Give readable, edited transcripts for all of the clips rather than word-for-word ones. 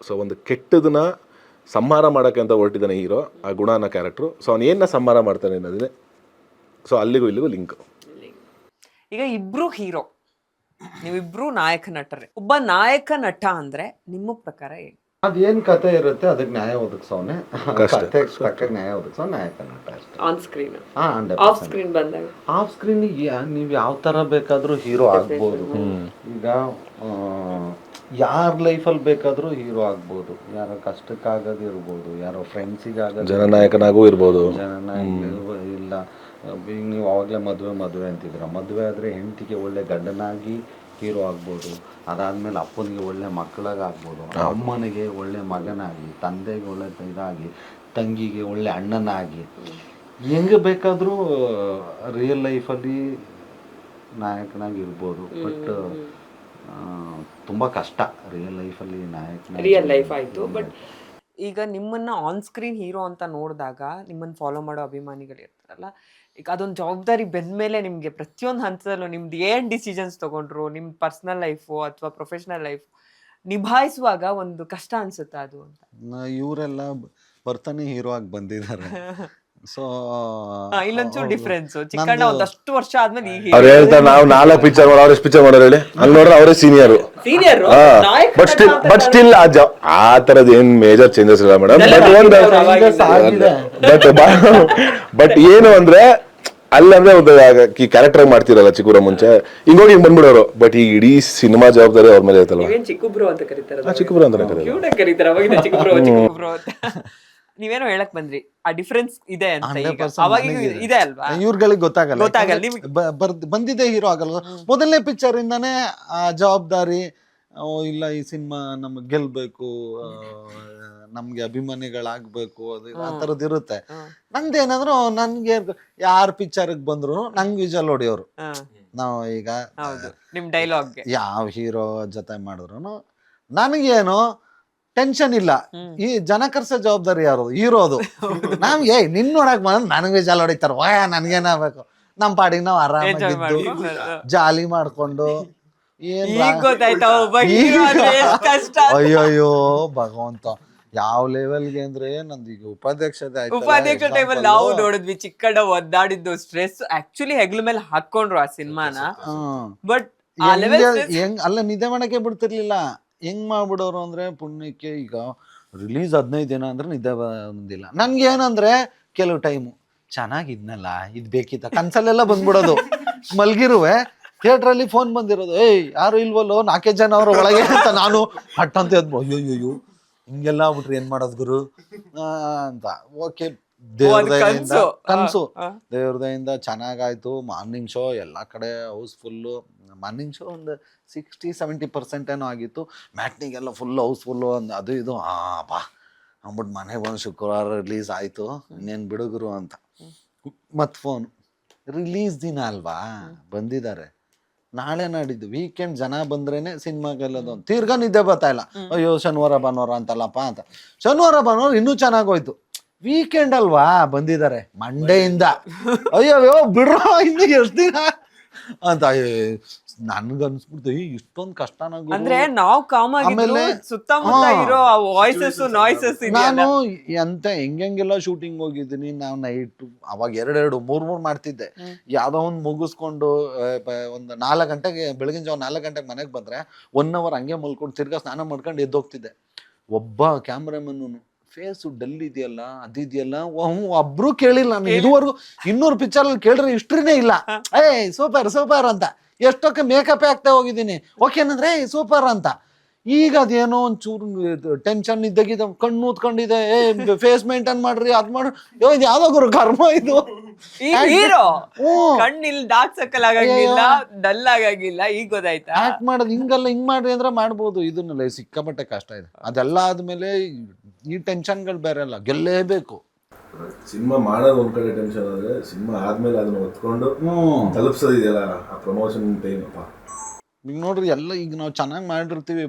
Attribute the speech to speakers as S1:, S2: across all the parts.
S1: So ಒಂದು ಕೆಟ್ಟದನ್ನ ಸಂಹಾರ ಮಾಡೋಕ್ಕೆ ಅಂತ ಹೊರಟಿದ್ದಾನೆ ಹೀರೋ, ಆ ಗುಣ ಅನ್ನೋ ಕ್ಯಾರೆಕ್ಟ್ರು. ಸೊ ಅವ್ನು ಏನನ್ನ ಸಂಹಾರ ಮಾಡ್ತಾನೆ ಅನ್ನೋದೇ ಸೊ ಅಲ್ಲಿಗೂ ಇಲ್ಲಿಗೂ ಲಿಂಕ್.
S2: ಈಗ ಇಬ್ರು ಹೀರೋ, ನೀವಿಬ್ರು ನಾಯಕ ನಟರೇ. ಒಬ್ಬ ನಾಯಕ ನಟ ಅಂದ್ರೆ ನಿಮ್ಮ ಪ್ರಕಾರ ಏನು?
S3: ಅದೇನ್ ಕತೆ ಇರುತ್ತೆ ಅದಕ್ಕೆ ನ್ಯಾಯ ಒದಗಿಸೋನೆ, ಕತೆ ತಕ್ಕ ನ್ಯಾಯ ಒದಗಿಸೋ ನಾಯಕ ನಟ ಅಷ್ಟೇ.
S2: ಆನ್ ಸ್ಕ್ರೀನ್,
S3: ಆಫ್
S2: ಸ್ಕ್ರೀನ್ ಬಂದಾಗ
S3: ಆಫ್ ಸ್ಕ್ರೀನ್ ನೀವು ಯಾವ ತರ ಬೇಕಾದ್ರೂ ಹೀರೋ ಆಗ್ಬೋದು. ಈಗ ಯಾರ ಲೈಫಲ್ಲಿ ಬೇಕಾದ್ರೂ ಹೀರೋ ಆಗ್ಬೋದು. ಯಾರೋ ಕಷ್ಟಕ್ಕಾಗದಿರ್ಬೋದು, ಯಾರೋ ಫ್ರೆಂಡ್ಸಿಗಾಗ
S1: ಜನನಾಯಕನಾಗೂ ಇರ್ಬೋದು,
S3: ಜನನಾಯಕ ಇಲ್ಲ. ಈಗ ನೀವು ಅವಾಗಲೇ ಮದುವೆ ಅಂತಿದ್ರ, ಮದುವೆ ಆದರೆ ಹೆಂಡತಿಗೆ ಒಳ್ಳೆ ಗಂಡನಾಗಿ ಹೀರೋ ಆಗ್ಬೋದು. ಅದಾದಮೇಲೆ ಅಪ್ಪನಿಗೆ ಒಳ್ಳೆ ಮಕ್ಕಳಾಗ್ಬೋದು, ಅಮ್ಮನಿಗೆ ಒಳ್ಳೆ ಮಗನಾಗಿ, ತಂದೆಗೆ ಒಳ್ಳೆ ಇದಾಗಿ, ತಂಗಿಗೆ ಒಳ್ಳೆ ಅಣ್ಣನಾಗಿ, ಹೆಂಗೆ ಬೇಕಾದರೂ ರಿಯಲ್ ಲೈಫಲ್ಲಿ ನಾಯಕನಾಗಿ ಇರ್ಬೋದು. ಬಟ್ ತುಂಬ ಕಷ್ಟ ರಿಯಲ್ ಲೈಫಲ್ಲಿ ನಾಯಕ.
S2: ರಿಯಲ್ ಲೈಫ್ ಆಯ್ತು. ಬಟ್ ಈಗ ನಿಮ್ಮನ್ನ ಆನ್ ಸ್ಕ್ರೀನ್ ಹೀರೋ ಅಂತ ನೋಡಿದಾಗ ನಿಮ್ಮನ್ನ ಫಾಲೋ ಮಾಡೋ ಅಭಿಮಾನಿಗಳು ಇರ್ತಾರಲ್ಲ, ಈಗ ಅದೊಂದು ಜವಾಬ್ದಾರಿ ಬೆಂದ್ಮೇಲೆ ನಿಮಗೆ ಪ್ರತಿಯೊಂದು ಹಂತದಲ್ಲೂ ನಿಮ್ದು ಏನು ಡಿಸಿಷನ್ಸ್ ತಗೊಂಡ್ರು, ನಿಮ್ಮ ಪರ್ಸ್ನಲ್ ಲೈಫು ಅಥವಾ ಪ್ರೊಫೆಷ್ನಲ್ ಲೈಫ್ ನಿಭಾಯಿಸುವಾಗ ಒಂದು ಕಷ್ಟ ಅನ್ಸುತ್ತಾ ಅದು ಅಂತ?
S3: ಇವರೆಲ್ಲ ಬರ್ತಾನೆ ಹೀರೋ ಆಗಿ ಬಂದಿದ್ದಾರೆ. So
S2: ಇಲ್ಲೊಂಚೂರು difference. ಚಿಕ್ಕಣ್ಣ ಒಂದಷ್ಟು ವರ್ಷ ಆದ್ಮೇಲೆ ಈಗ
S1: ಅವ್ರು ಹೇಳ್ತಾರೆ ನಾವು 4 ಪಿಕ್ಚರ್ ಮಾಡೋರು, ಎಷ್ಟು ಪಿಕ್ಚರ್ ಮಾಡೋರು ಹೇಳಿ, ಅಲ್ಲಿ ನೋಡ್ರೆ ಅವರೇ ಸೀನಿಯರು.
S2: ಸೀನಿಯರ್
S1: ಬಟ್ ಸ್ಟಿಲ್ ಆ ತರದ್ ಏನ್ ಮೇಜರ್ ಚೇಂಜಸ್ ಇಲ್ಲ ಮೇಡಮ್. ಬಟ್ ಏನು ಅಂದ್ರೆ ಅಲ್ಲಂದ್ರೆ ಒಂದು ಕ್ಯಾರೆಕ್ಟರ್ ಮಾಡ್ತಿರಲ್ಲ ಚಿಕ್ಕೂರ ಮುಂಚೆ, ಹಿಂಗೋಗಿ ಹಿಂಗ್ ಬಂದ್ಬಿಡೋರು. ಬಟ್ ಈ ಇಡೀ ಸಿನಿಮಾ ಜವಾಬ್ದಾರಿ ಅವ್ರ ಮೇಲೆ ಐತಲ್ವಾ.
S2: ಚಿಕ್ಕಬ್ರು ಅಂತ ಕರೀತಾರೆ,
S1: ಚಿಕ್ಕಬ್ರು ಅಂತಾನೆ
S2: ಕರೀತಾರೆ ಅವಾಗಿಂದ ಚಿಕ್ಕಬ್ರು ಅಂತ. ನೀವೇನೋ ಹೇಳಕ್ ಬಂದ್ರಿ, ಆ ಡಿಫ್ರೆನ್ಸ್ ಇದೆ ಅಂತ. ಅವಾಗ ಇದೆ ಅಲ್ವಾ,
S3: ಇವ್ರಗಳಿಗೆ ಗೊತ್ತಾಗಲ್ಲ. ಬಂದಿದೆ ಹೀರೋ ಆಗಲ್ಲ. ಮೊದಲನೇ ಪಿಕ್ಚರ್ ಇಂದಾನೇ ಆ ಜವಾಬ್ದಾರಿ, ಇಲ್ಲ ಈ ಸಿನಿಮಾ ನಮ್ಗೆ ಗೆಲ್ಬೇಕು, ನಮ್ಗೆ ಅಭಿಮಾನಿಗಳಾಗ್ಬೇಕು, ಅದು ಆ ಥರದ್ದು ಇರುತ್ತೆ. ನಂದೇನಾದ್ರು ನನ್ಗೆ ಯಾರ ಪಿಕ್ಚರ್ಗೆ ಬಂದ್ರು ನಂಗೆ ವಿಜಲ್ ಹೊಡಿಯೋರು. ನಾವು ಈಗ
S2: ನಿಮ್ ಡೈಲಾಗ್
S3: ಯಾವ ಹೀರೋ ಜೊತೆ ಮಾಡಿದ್ರು ನನಗೇನು ಟೆನ್ಷನ್ ಇಲ್ಲ. ಈ ಜನ ಕರ್ಸೋ ಜವಾಬ್ದಾರಿ ಯಾರು? ಹೀರೋದು. ನಮ್ಗೆ ನಿನ್ ನೋಡಕ್ ಬಂದ್ ನನಗೆ ವಿಜಲ್ ಹೊಡಿತಾರ, ನನ್ಗೇನಾಗಬೇಕು, ನಮ್ ಪಾಡಿಗೆ ನಾವು ಆರಾಮಾಗಿದ್ದು ಜಾಲಿ ಮಾಡ್ಕೊಂಡು ಅಯ್ಯಯ್ಯೋ ಭಗವಂತ ಯಾವ ಲೆವೆಲ್ಗೆ ಅಂದ್ರೆ ನಂದು ಈಗ ಉಪಾಧ್ಯಕ್ಷ
S2: ಟೈಮಲ್ಲಿ ನಾವು ನೋಡಿದ್ವಿ. ಚಿಕ್ಕಣ್ಣ ಒದ್ದಾಡಿದ್ದು ಸ್ಟ್ರೆಸ್ ಆಕ್ಚುಲಿ ಹೆಗ್ಲ ಮೇಲೆ ಹಾಕೊಂಡ್ರು ಆ ಸಿನಿಮಾನ. ಬಟ್
S3: ಹೆಂಗ್ ಅಲ್ಲ ನಿದ್ದೆ ಮಾಡಕ್ಕೆ ಬಿಡ್ತಿರ್ಲಿಲ್ಲ. ಹೆಂಗ್ ಮಾಡ್ಬಿಡೋರು ಅಂದ್ರೆ ಪುಣ್ಯಕ್ಕೆ ಈಗ ರಿಲೀಸ್ 15 ದಿನ ಅಂದ್ರೆ ನಿದ್ದೆ ಬಂದಿಲ್ಲ ನನ್ಗೆ. ಏನಂದ್ರೆ ಕೆಲವು ಟೈಮು ಚೆನ್ನಾಗಿದ್ನಲ್ಲ, ಇದ್ ಬೇಕಿತ್ತ ಕನ್ಸಲ್ಲೆಲ್ಲ ಬಂದ್ಬಿಡೋದು. ಮಲ್ಗಿರುವೆ ಥಿಯೇಟ್ರಲ್ಲಿ ಫೋನ್ ಬಂದಿರೋದು, ಯಾರು ಇಲ್ವಲ್ಲೋ 4 ಜನ ಅವ್ರ ಒಳಗೆ ಅಂತ ನಾನು ಹಟ್ಟಂತ ಎದ್ಬೋ, ಅಯ್ಯೋಯ್ಯೋ ಹಿಂಗೆಲ್ಲ ಆಗ್ಬಿಟ್ರಿ ಏನ್ ಮಾಡೋದು ಗುರು ಅಂತ. ಓಕೆ, ದೇವ್ರದಯಿಂದ ಕನ್ಸು, ದೇವ್ರದಯಿಂದ ಚೆನ್ನಾಗಾಯ್ತು. ಮಾರ್ನಿಂಗ್ ಶೋ ಎಲ್ಲ ಕಡೆ ಹೌಸ್ಫುಲ್ಲು. ಮಾರ್ನಿಂಗ್ ಶೋ ಒಂದು 60-70% ಏನೋ ಆಗಿತ್ತು. ಮ್ಯಾಟ್ನಿಗೆಲ್ಲ ಫುಲ್ ಹೌಸ್ಫುಲ್ಲು. ಅದು ಇದು ಬಾ ಅಂದ್ಬಿಟ್ಟು ಮನೆಗೆ ಬಂದು ಶುಕ್ರವಾರ ರಿಲೀಸ್ ಆಯಿತು, ಇನ್ನೇನು ಬಿಡುಗರು ಅಂತ. ಮತ್ತು ಫೋನ್ ರಿಲೀಸ್ ದಿನ ಅಲ್ವಾ ಬಂದಿದ್ದಾರೆ, ನಾಳೆ ನಾಡಿದ್ದು ವೀಕೆಂಡ್ ಜನ ಬಂದ್ರೇನೆ ಸಿನಿಮಾಗೆಲ್ಲದು. ತಿರ್ಗಾ ನಿದ್ದೆ ಬರ್ತಾ ಇಲ್ಲ, ಅಯ್ಯೋ ಶನಿವಾರ ಭಾನುವಾರ ಅಂತಲ್ಲಪ್ಪ ಅಂತ. ಶನಿವಾರ ಭಾನುವಾರ ಇನ್ನೂ ಚೆನ್ನಾಗೋಯ್ತು, ವೀಕೆಂಡ್ ಅಲ್ವಾ ಬಂದಿದ್ದಾರೆ ಮಂಡೆಯಿಂದ, ಅಯ್ಯೋ ಬಿಡ್ರೋ ಇನ್ನು ಎಷ್ಟು ದಿನ ಅಂತ. ನನ್ಗನ್ಸ್ಬಿಡ್ತು ಇಷ್ಟೊಂದು ಕಷ್ಟನಾಗ.
S2: ಅಂದ್ರೆ ನಾವು ಆಮೇಲೆ ಸುತ್ತಮುತ್ತ ಇರೋ ವಾಯ್ಸಸ್ ನಾಯ್ಸಸ್.
S3: ನಾನು ಎಂತ ಹೆಂಗೆಲ್ಲ ಶೂಟಿಂಗ್ ಹೋಗಿದ್ದೀನಿ. ನಾವು ನೈಟ್ ಅವಾಗ 2-3 ಮಾಡ್ತಿದ್ದೆ. ಯಾವ್ದೋ ಒಂದು ಮುಗಿಸ್ಕೊಂಡು ಒಂದು 4 ಗಂಟೆಗೆ, ಬೆಳಗಿನ ಜಾವ 4 ಗಂಟೆಗೆ ಮನೆಗೆ ಬಂದ್ರೆ 1 ಅವರ್ ಹಂಗೆ ಮಲ್ಕೊಂಡು ತಿರ್ಗಾ ಸ್ನಾನ ಮಾಡ್ಕೊಂಡು ಎದ್ದೋಗ್ತಿದ್ದೆ. ಒಬ್ಬ ಕ್ಯಾಮ್ರಾಮನ್ ಫೇಸು ಡಲ್ ಇದೆಯಲ್ಲ, ಅದಿದೆಯಲ್ಲ, ಒಬ್ರು ಕೇಳಿಲ್ಲ. ನಾನು ಇದುವರೆಗೂ 200 ಪಿಕ್ಚರ್ ಕೇಳಿದ್ರೆ ಹಿಸ್ಟ್ರಿನೇ ಇಲ್ಲ. ಸೂಪರ್ ಸೂಪರ್ ಅಂತ ಎಷ್ಟೊಕ್ಕೆ ಮೇಕಪ್ ಆಗ್ತಾ ಹೋಗಿದ್ದೀನಿ. ಓಕೆ ಅಂದ್ರೆ ಸೂಪರ್ ಅಂತ. ಈಗ ಅದೇನೋ ಒಂಚೂರು ಟೆನ್ಷನ್ ಇದ್ದಾಗಿದ್ದ, ಕಣ್ಣು ಊದ್ಕೊಂಡಿದೆ, ಫೇಸ್ ಮೇಂಟೈನ್ ಮಾಡ್ರಿ, ಅದ್ ಮಾಡ್ರಿ. ಇದು ಯಾವ್ದೋ ಗುರು ಕರ್ಮ ಇದು.
S2: ಕಣ್ಣಿಲ್ ಡಾರ್ಕ್ ಸರ್ಕಲ್ ಆಗಂಗಿಲ್ಲ, ಡಲ್ ಆಗಂಗಿಲ್ಲ. ಈಗ ಗೊತ್ತಾಯ್ತಾ
S3: ಆಕ್ಟ್ ಮಾಡೋದು ಹಿಂಗಲ್ಲ, ಹಿಂಗ್ ಮಾಡ್ರಿ ಅಂದ್ರೆ ಮಾಡ್ಬೋದು. ಇದನ್ನೆಲ್ಲ ಸಿಕ್ಕಾಪಟ್ಟೆ ಕಷ್ಟ ಇದೆ. ಅದೆಲ್ಲ ಆದ್ಮೇಲೆ ಈ ಟೆನ್ಷನ್ಗಳು ಬೇರೆ ಅಲ್ಲ, ಗೆಲ್ಲೇಬೇಕು.
S1: ಸಿನಿಮಾ ಮಾಡೋದು ಒಂದ್ ಕಡೆ ಟೆನ್ಷನ್ ಆದ್ರೆ, ಸಿನಿಮಾ ಆದ್ಮೇಲೆ ಅದನ್ನ ಹೊತ್ಕೊಂಡು ತಲುಪಿಸೋದಿದೆಯಲ್ಲ ಆ ಪ್ರಮೋಷನ್ ಟೈಮ್.
S3: ಈಗ ನೋಡ್ರಿ ಎಲ್ಲ ಈಗ ನಾವು ಚೆನ್ನಾಗಿ ಮಾಡಿರ್ತೀವಿ,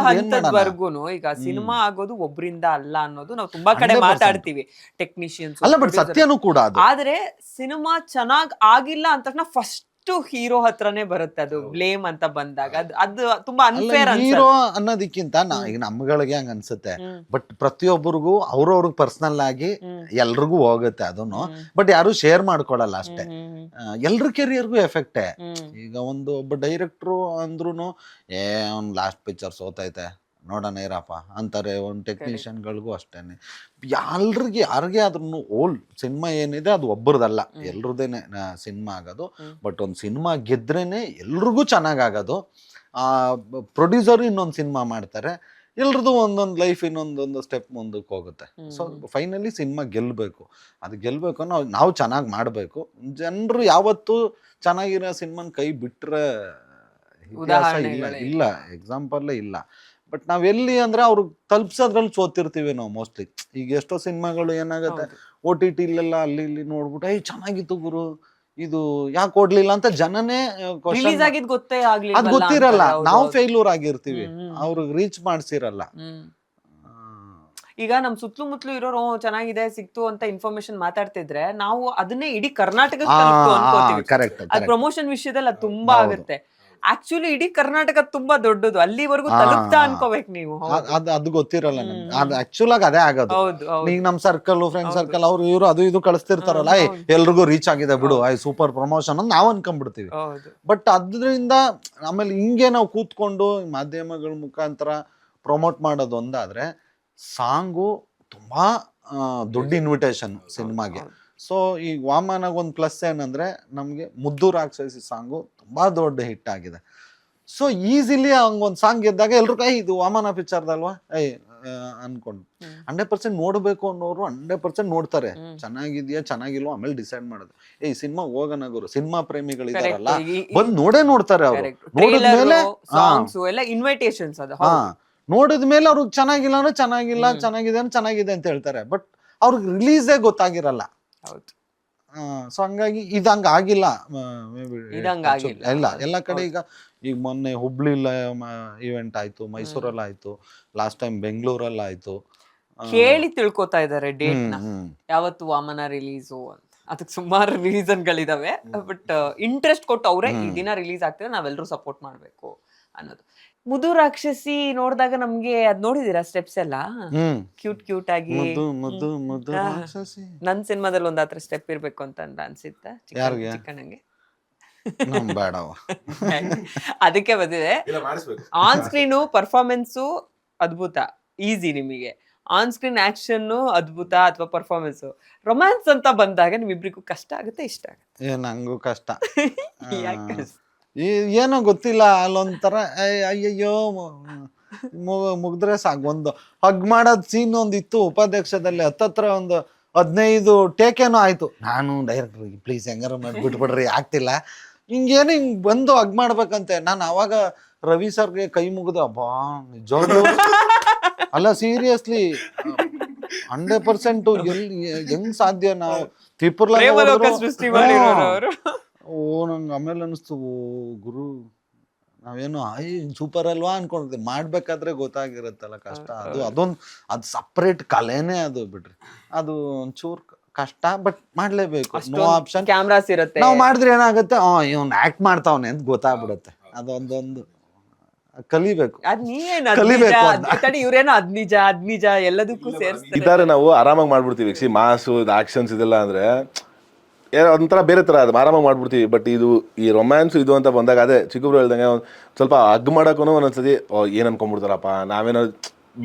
S2: ಹಂತದವರೆಗೂ ಈಗ ಸಿನಿಮಾ ಆಗೋದು ಒಬ್ರಿಂದ ಅಲ್ಲ ಅನ್ನೋದು ನಾವು ತುಂಬಾ ಕಡೆ ಮಾತಾಡ್ತೀವಿ, ಟೆಕ್ನಿಷಿಯನ್ಸ್
S3: ಅಲ್ಲ. ಬಟ್ ಸತ್ಯನೂ ಕೂಡ.
S2: ಆದ್ರೆ ಸಿನಿಮಾ ಚೆನ್ನಾಗ್ ಆಗಿಲ್ಲ ಅಂತ ತಕ್ಷಣ ಫಸ್ಟ್ ಹೀರೋ ಹತ್ರನೇ ಬರುತ್ತೆ ಅದು ಬ್ಲೇಮ್ ಅಂತ ಬಂದಾಗ ಅದು ತುಂಬಾ ಅನ್ಫೇರ್
S3: ಹೀರೋ ಅನ್ನೋದಕ್ಕಿಂತ ಈಗ ನಮ್ಗಳಿಗೆ ಹಂಗ ಅನ್ಸುತ್ತೆ, ಬಟ್ ಪ್ರತಿಯೊಬ್ಬರಿಗೂ ಅವ್ರವ್ರಿಗೆ ಪರ್ಸನಲ್ ಆಗಿ ಎಲ್ರಿಗೂ ಹೋಗುತ್ತೆ ಅದನ್ನು, ಬಟ್ ಯಾರು ಶೇರ್ ಮಾಡ್ಕೊಳಲ್ಲ ಅಷ್ಟೇ. ಎಲ್ರ ಕೆರಿಯರ್ಗೂ ಎಫೆಕ್ಟೇ. ಈಗ ಒಬ್ಬ ಡೈರೆಕ್ಟ್ರು ಅಂದ್ರೂ ಅವ್ನ್ ಲಾಸ್ಟ್ ಪಿಕ್ಚರ್ ಸೋತೈತೆ ನೋಡೋಣ ಇರಪ್ಪ ಅಂತಾರೆ. ಒಂದು ಟೆಕ್ನಿಷಿಯನ್ಗಳಿಗೂ ಅಷ್ಟೇನೆ. ಯಾರಿಗೆ ಆದ್ರೂ ಓಲ್ಡ್ ಸಿನಿಮಾ ಏನಿದೆ ಅದು ಒಬ್ಬರದಲ್ಲ, ಎಲ್ರದೇನೆ ಸಿನಿಮಾ ಆಗೋದು. ಬಟ್ ಒಂದು ಸಿನಿಮಾ ಗೆದ್ರೇನೆ ಎಲ್ರಿಗೂ ಚೆನ್ನಾಗಾಗೋದು. ಪ್ರೊಡ್ಯೂಸರು ಇನ್ನೊಂದು ಸಿನಿಮಾ ಮಾಡ್ತಾರೆ, ಎಲ್ರದ್ದು ಒಂದೊಂದು ಲೈಫ್ ಇನ್ನೊಂದೊಂದು ಸ್ಟೆಪ್ ಮುಂದಕ್ಕೆ ಹೋಗುತ್ತೆ. ಸೊ ಫೈನಲಿ ಸಿನಿಮಾ ಗೆಲ್ಲಬೇಕು. ಅದು ಗೆಲ್ಲಬೇಕು ನಾವು ಚೆನ್ನಾಗಿ ಮಾಡಬೇಕು. ಜನರು ಯಾವತ್ತೂ ಚೆನ್ನಾಗಿರೋ ಸಿನಿಮಾನ ಕೈ ಬಿಟ್ಟರೆ ಇತಿಹಾಸ ಇಲ್ಲ, ಎಕ್ಸಾಂಪಲ್ಲೇ ಇಲ್ಲ. ಬಟ್ ನಾವೆಲ್ಲಿ ಅಂದ್ರೆ ಅವ್ರಿಗೆ ತಲುಪ್ಸೋದ್ರಲ್ಲಿ ಸೋತಿರ್ತೀವಿ ನಾವು ಮೋಸ್ಟ್ಲಿ. ಈಗ ಎಷ್ಟೋ ಸಿನಿಮಾಗಳು ಏನಾಗುತ್ತೆ, OTT ಇಲ್ಲೆಲ್ಲ ಅಲ್ಲಿ ಇಲ್ಲಿ ನೋಡ್ಬಿಟ್ಟು ಚೆನ್ನಾಗಿತ್ತು ಗುರು, ಇದು ಯಾಕೆ ಓಡ್ಲಿಲ್ಲ ಅಂತ ಜನನೇ ಅದ್ ಗೊತ್ತಿರಲ್ಲ. ನಾವು ಫೇಲ್ಯೂರ್ ಆಗಿರ್ತೀವಿ, ಅವ್ರಿಗೆ ರೀಚ್ ಮಾಡ್ಸಿರಲ್ಲ.
S2: ಈಗ ನಮ್ ಸುತ್ತಮುತ್ತಲು ಇರೋರು ಚೆನ್ನಾಗಿದೆ ಸಿಕ್ತು ಅಂತ ಇನ್ಫಾರ್ಮೇಶನ್ ಮಾತಾಡ್ತಿದ್ರೆ ನಾವು ಅದನ್ನೇ ಇಡೀ ಕರ್ನಾಟಕ ಅನ್ಕೋತೀವಿ. ಪ್ರಮೋಷನ್ ವಿಷಯದಲ್ಲಿ ಅದು ತುಂಬಾ ಆಗುತ್ತೆ. ಆಕ್ಚುಲಿ ಇಡೀ ಕರ್ನಾಟಕ ತುಂಬಾ ದೊಡ್ಡದು, ಅಲ್ಲಿವರೆಗೂ ತಲುಪ್ತಾ ಅನ್ಕೋಬೇಕು ನೀವು.
S3: ಅದು ಗೊತ್ತಿರಲ್ಲ ನಮ್ಗೆ. ಅದು ಆಕ್ಚುಲ್ ಆಗಿ ಅದೇ ಆಗೋದು. ಈಗ ನಮ್ ಸರ್ಕಲ್, ಫ್ರೆಂಡ್ ಸರ್ಕಲ್, ಅವ್ರು ಇವ್ರು ಅದು ಇದು ಕಳಿಸ್ತಿರ್ತಾರಲ್ಲ, ಎಲ್ರಿಗೂ ರೀಚ್ ಆಗಿದೆ ಬಿಡು, ಸೂಪರ್ ಪ್ರಮೋಷನ್ ಅಂತ ನಾವ್ ಅನ್ಕೊಂಡ್ಬಿಡ್ತೀವಿ. ಬಟ್ ಅದ್ರಿಂದ ಆಮೇಲೆ ಹಿಂಗೆ ನಾವು ಕೂತ್ಕೊಂಡು ಮಾಧ್ಯಮಗಳ ಮುಖಾಂತರ ಪ್ರಮೋಟ್ ಮಾಡೋದು ಒಂದಾದ್ರೆ, ಸಾಂಗು ತುಂಬಾ ದೊಡ್ಡ ಇನ್ವಿಟೇಷನ್ ಸಿನಿಮಾಗೆ. ಸೊ ಈಗ ವಾಮನಾಗ ಒಂದು ಪ್ಲಸ್ ಏನಂದ್ರೆ, ನಮ್ಗೆ ಮುದ್ದು ರಾಕ್ಷಸಿ ಸಾಂಗು ತುಂಬಾ ದೊಡ್ಡ ಹಿಟ್ ಆಗಿದೆ. ಸೊ ಈಸಿಲಿ ಹಂಗೊಂದು ಸಾಂಗ್ ಗೆದ್ದಾಗ ಎಲ್ರು ಇದು ವಾಮನ ಪಿಕ್ಚರ್ದಲ್ವಾ ಅನ್ಕೊಂಡು 100% ನೋಡ್ಬೇಕು ಅನ್ನೋರು 100% ನೋಡ್ತಾರೆ. ಚೆನ್ನಾಗಿದ್ಯಾ ಚೆನ್ನಾಗಿಲ್ವಾ ಆಮೇಲೆ ಡಿಸೈಡ್ ಮಾಡೋದು. ಈ ಸಿನಿಮಾ ಹೋಗೋಣ ಗುರು, ಸಿನಿಮಾ ಪ್ರೇಮಿಗಳಿದಾರಲ್ಲ ಬಂದ್ ನೋಡ್ತಾರೆ. ಅವ್ರು ನೋಡಿದ್ಮೇಲೆ ನೋಡಿದ್ಮೇಲೆ ಅವ್ರಿಗೆ ಚೆನ್ನಾಗಿಲ್ಲ ಅಂದ್ರೆ ಚೆನ್ನಾಗಿಲ್ಲ, ಚೆನ್ನಾಗಿದೆ ಅಂದ್ರೆ ಚೆನ್ನಾಗಿದೆ ಅಂತ ಹೇಳ್ತಾರೆ. ಬಟ್ ಅವ್ರಿಗೆ ರಿಲೀಸೇ ಗೊತ್ತಾಗಿರಲ್ಲ. ಸೊ ಹಂಗಾಗಿ ಇದಂಗ ಆಗಿಲ್ಲ ಎಲ್ಲ ಕಡೆ. ಈಗ ಮೊನ್ನೆ ಹುಬ್ಳಿಲ್ಲ ಇವೆಂಟ್ ಆಯ್ತು, ಮೈಸೂರಲ್ಲಿ ಆಯ್ತು, ಲಾಸ್ಟ್ ಟೈಮ್ ಬೆಂಗಳೂರಲ್ಲಿ ಆಯ್ತು.
S2: ಕೇಳಿ ತಿಳ್ಕೊತಾ ಇದಾರೆ ಡೇಟ್ ನ, ಯಾವತ್ತು ವಾಮನ ರಿಲೀಸು ಅಂತ. ಅದಕ್ಕೆ ಸುಮಾರು ರೀಸನ್ಗಳಿದಾವೆ. ಬಟ್ ಇಂಟ್ರೆಸ್ಟ್ ಕೊಟ್ಟು ಅವರೇ ಈ ದಿನ ರಿಲೀಸ್ ಆಗ್ತದೆ, ನಾವೆಲ್ಲರೂ ಸಪೋರ್ಟ್ ಮಾಡ್ಬೇಕು ಅನ್ನೋದು. ಮುದು ರಾಕ್ಷಸಿ ನೋಡಿದಾಗ ನಮ್ಗೆ ಅದ್ ನೋಡಿದೀರಾ ಸ್ಟೆಪ್ಸ್ ಎಲ್ಲ ಕ್ಯೂಟ್ ಆಗಿ. ನನ್ ಸಿನಿಮಾದಲ್ಲಿ ಒಂದ್ ಆತರ ಸ್ಟೆಪ್ ಇರ್ಬೇಕು ಅಂತ ಅನ್ಸಿತ್ತ ಚಿಕ್ಕಣ್ಣಂಗೆ. ಅದಕ್ಕೆ ಬಂದಿದೆ. ಆನ್ ಸ್ಕ್ರೀನು ಪರ್ಫಾರ್ಮೆನ್ಸು ಅದ್ಭುತ, ಈಸಿ ನಿಮಗೆ. ಆನ್ ಸ್ಕ್ರೀನ್ ಆಕ್ಷನ್ ಅದ್ಭುತ ಅಥವಾ ಪರ್ಫಾರ್ಮೆನ್ಸ್. ರೊಮ್ಯಾನ್ಸ್ ಅಂತ ಬಂದಾಗ ನಿಮ್ಮಿಬ್ರಿಗೂ ಕಷ್ಟ ಆಗುತ್ತೆ, ಇಷ್ಟ ಆಗುತ್ತೆ?
S3: ನಂಗೂ ಕಷ್ಟ. ಏನೋ ಗೊತ್ತಿಲ್ಲ, ಅಲ್ಲೊಂಥರ ಅಯ್ಯಯ್ಯೋ ಮುಗ್ದ್ರೆ ಸಾಕು. ಒಂದು ಹಗ್ ಮಾಡೋದ್ ಸೀನ್ ಒಂದಿತ್ತು ಉಪಾಧ್ಯಕ್ಷದಲ್ಲಿ, ಹತ್ತತ್ರ ಒಂದು 15 ಟೇಕೇನೋ ಆಯ್ತು. ನಾನು ಡೈರೆಕ್ಟರ್ ಪ್ಲೀಸ್ ಹೆಂಗಾರ ಬಿಟ್ಬಿಡ್ರಿ ಆಗ್ತಿಲ್ಲ, ಹಿಂಗೇನು ಹಿಂಗ್ ಬಂದು ಹಗ್ ಮಾಡ್ಬೇಕಂತೆ. ನಾನು ಅವಾಗ ರವಿ ಸರ್ಗೆ ಕೈ ಮುಗಿದು, ಅಬ್ಬಾ ನಿಜವಾಗ್ಲೂ ಅಲ್ಲ ಸೀರಿಯಸ್ಲಿ 100% ಹೆಂಗ್ ಸಾಧ್ಯ? ನಾವು ತ್ರಿಪುರ ನಂಗೆ ಆಮೇಲೆ ಅನಿಸ್ತು, ಗುರು ನಾವೇನು ಸೂಪರ್ ಅಲ್ವಾ ಅನ್ಕೊಂಡಿದ್ದೆ. ಮಾಡ್ಬೇಕಾದ್ರೆ ಗೊತ್ತಾಗಿರುತ್ತಲ್ಲ ಕಷ್ಟ. ಅದು ಸಪ್ರೇಟ್ ಕಲೆನೇ ಅದು. ಬಿಡ್ರಿ ಅದು ಒಂಚೂರು ಕಷ್ಟ, ಬಟ್ ಮಾಡ್ಲೇಬೇಕು. No option.
S2: ಕ್ಯಾಮ್ರಾಸ್ ಇರುತ್ತೆ,
S3: ನಾವು ಮಾಡಿದ್ರೆ ಏನಾಗುತ್ತೆ, ಇವ್ನು ಆಕ್ಟ್ ಮಾಡ್ತಾವನೆ ಅಂತ ಗೊತ್ತಾಗ್ಬಿಡುತ್ತೆ. ಅದೊಂದೊಂದು ಕಲಿಬೇಕು.
S2: ಇವ್ರೇನೋ ಅದ್ ನಿಜ ಎಲ್ಲದಕ್ಕೂ
S1: ಸೇರಿಸ್ತಾರೆ. ನಾವು ಆರಾಮಾಗಿ ಮಾಡ್ಬಿಡ್ತೀವಿ. ಮಾಸು ಆಕ್ಷನ್ಸ್ ಇದೆಲ್ಲ ಅಂದ್ರೆ ಏನೋ ಒಂಥರ ಬೇರೆ ಥರ ಅದು ಆರಾಮಾಗಿ ಮಾಡ್ಬಿಡ್ತೀವಿ. ಬಟ್ ಇದು ಈ ರೊಮ್ಯಾನ್ಸು ಇದು ಅಂತ ಬಂದಾಗ, ಅದೇ ಚಿಕ್ಕಬ್ರು ಹೇಳ್ದಂಗೆ ಸ್ವಲ್ಪ ಹಗ್ ಮಾಡೋಕ್ಕೂ ಒಂದೊಂದ್ಸತಿ ಏನು ಅನ್ಕೊಂಡ್ಬಿಡ್ತಾರಪ್ಪ, ನಾವೇನೋ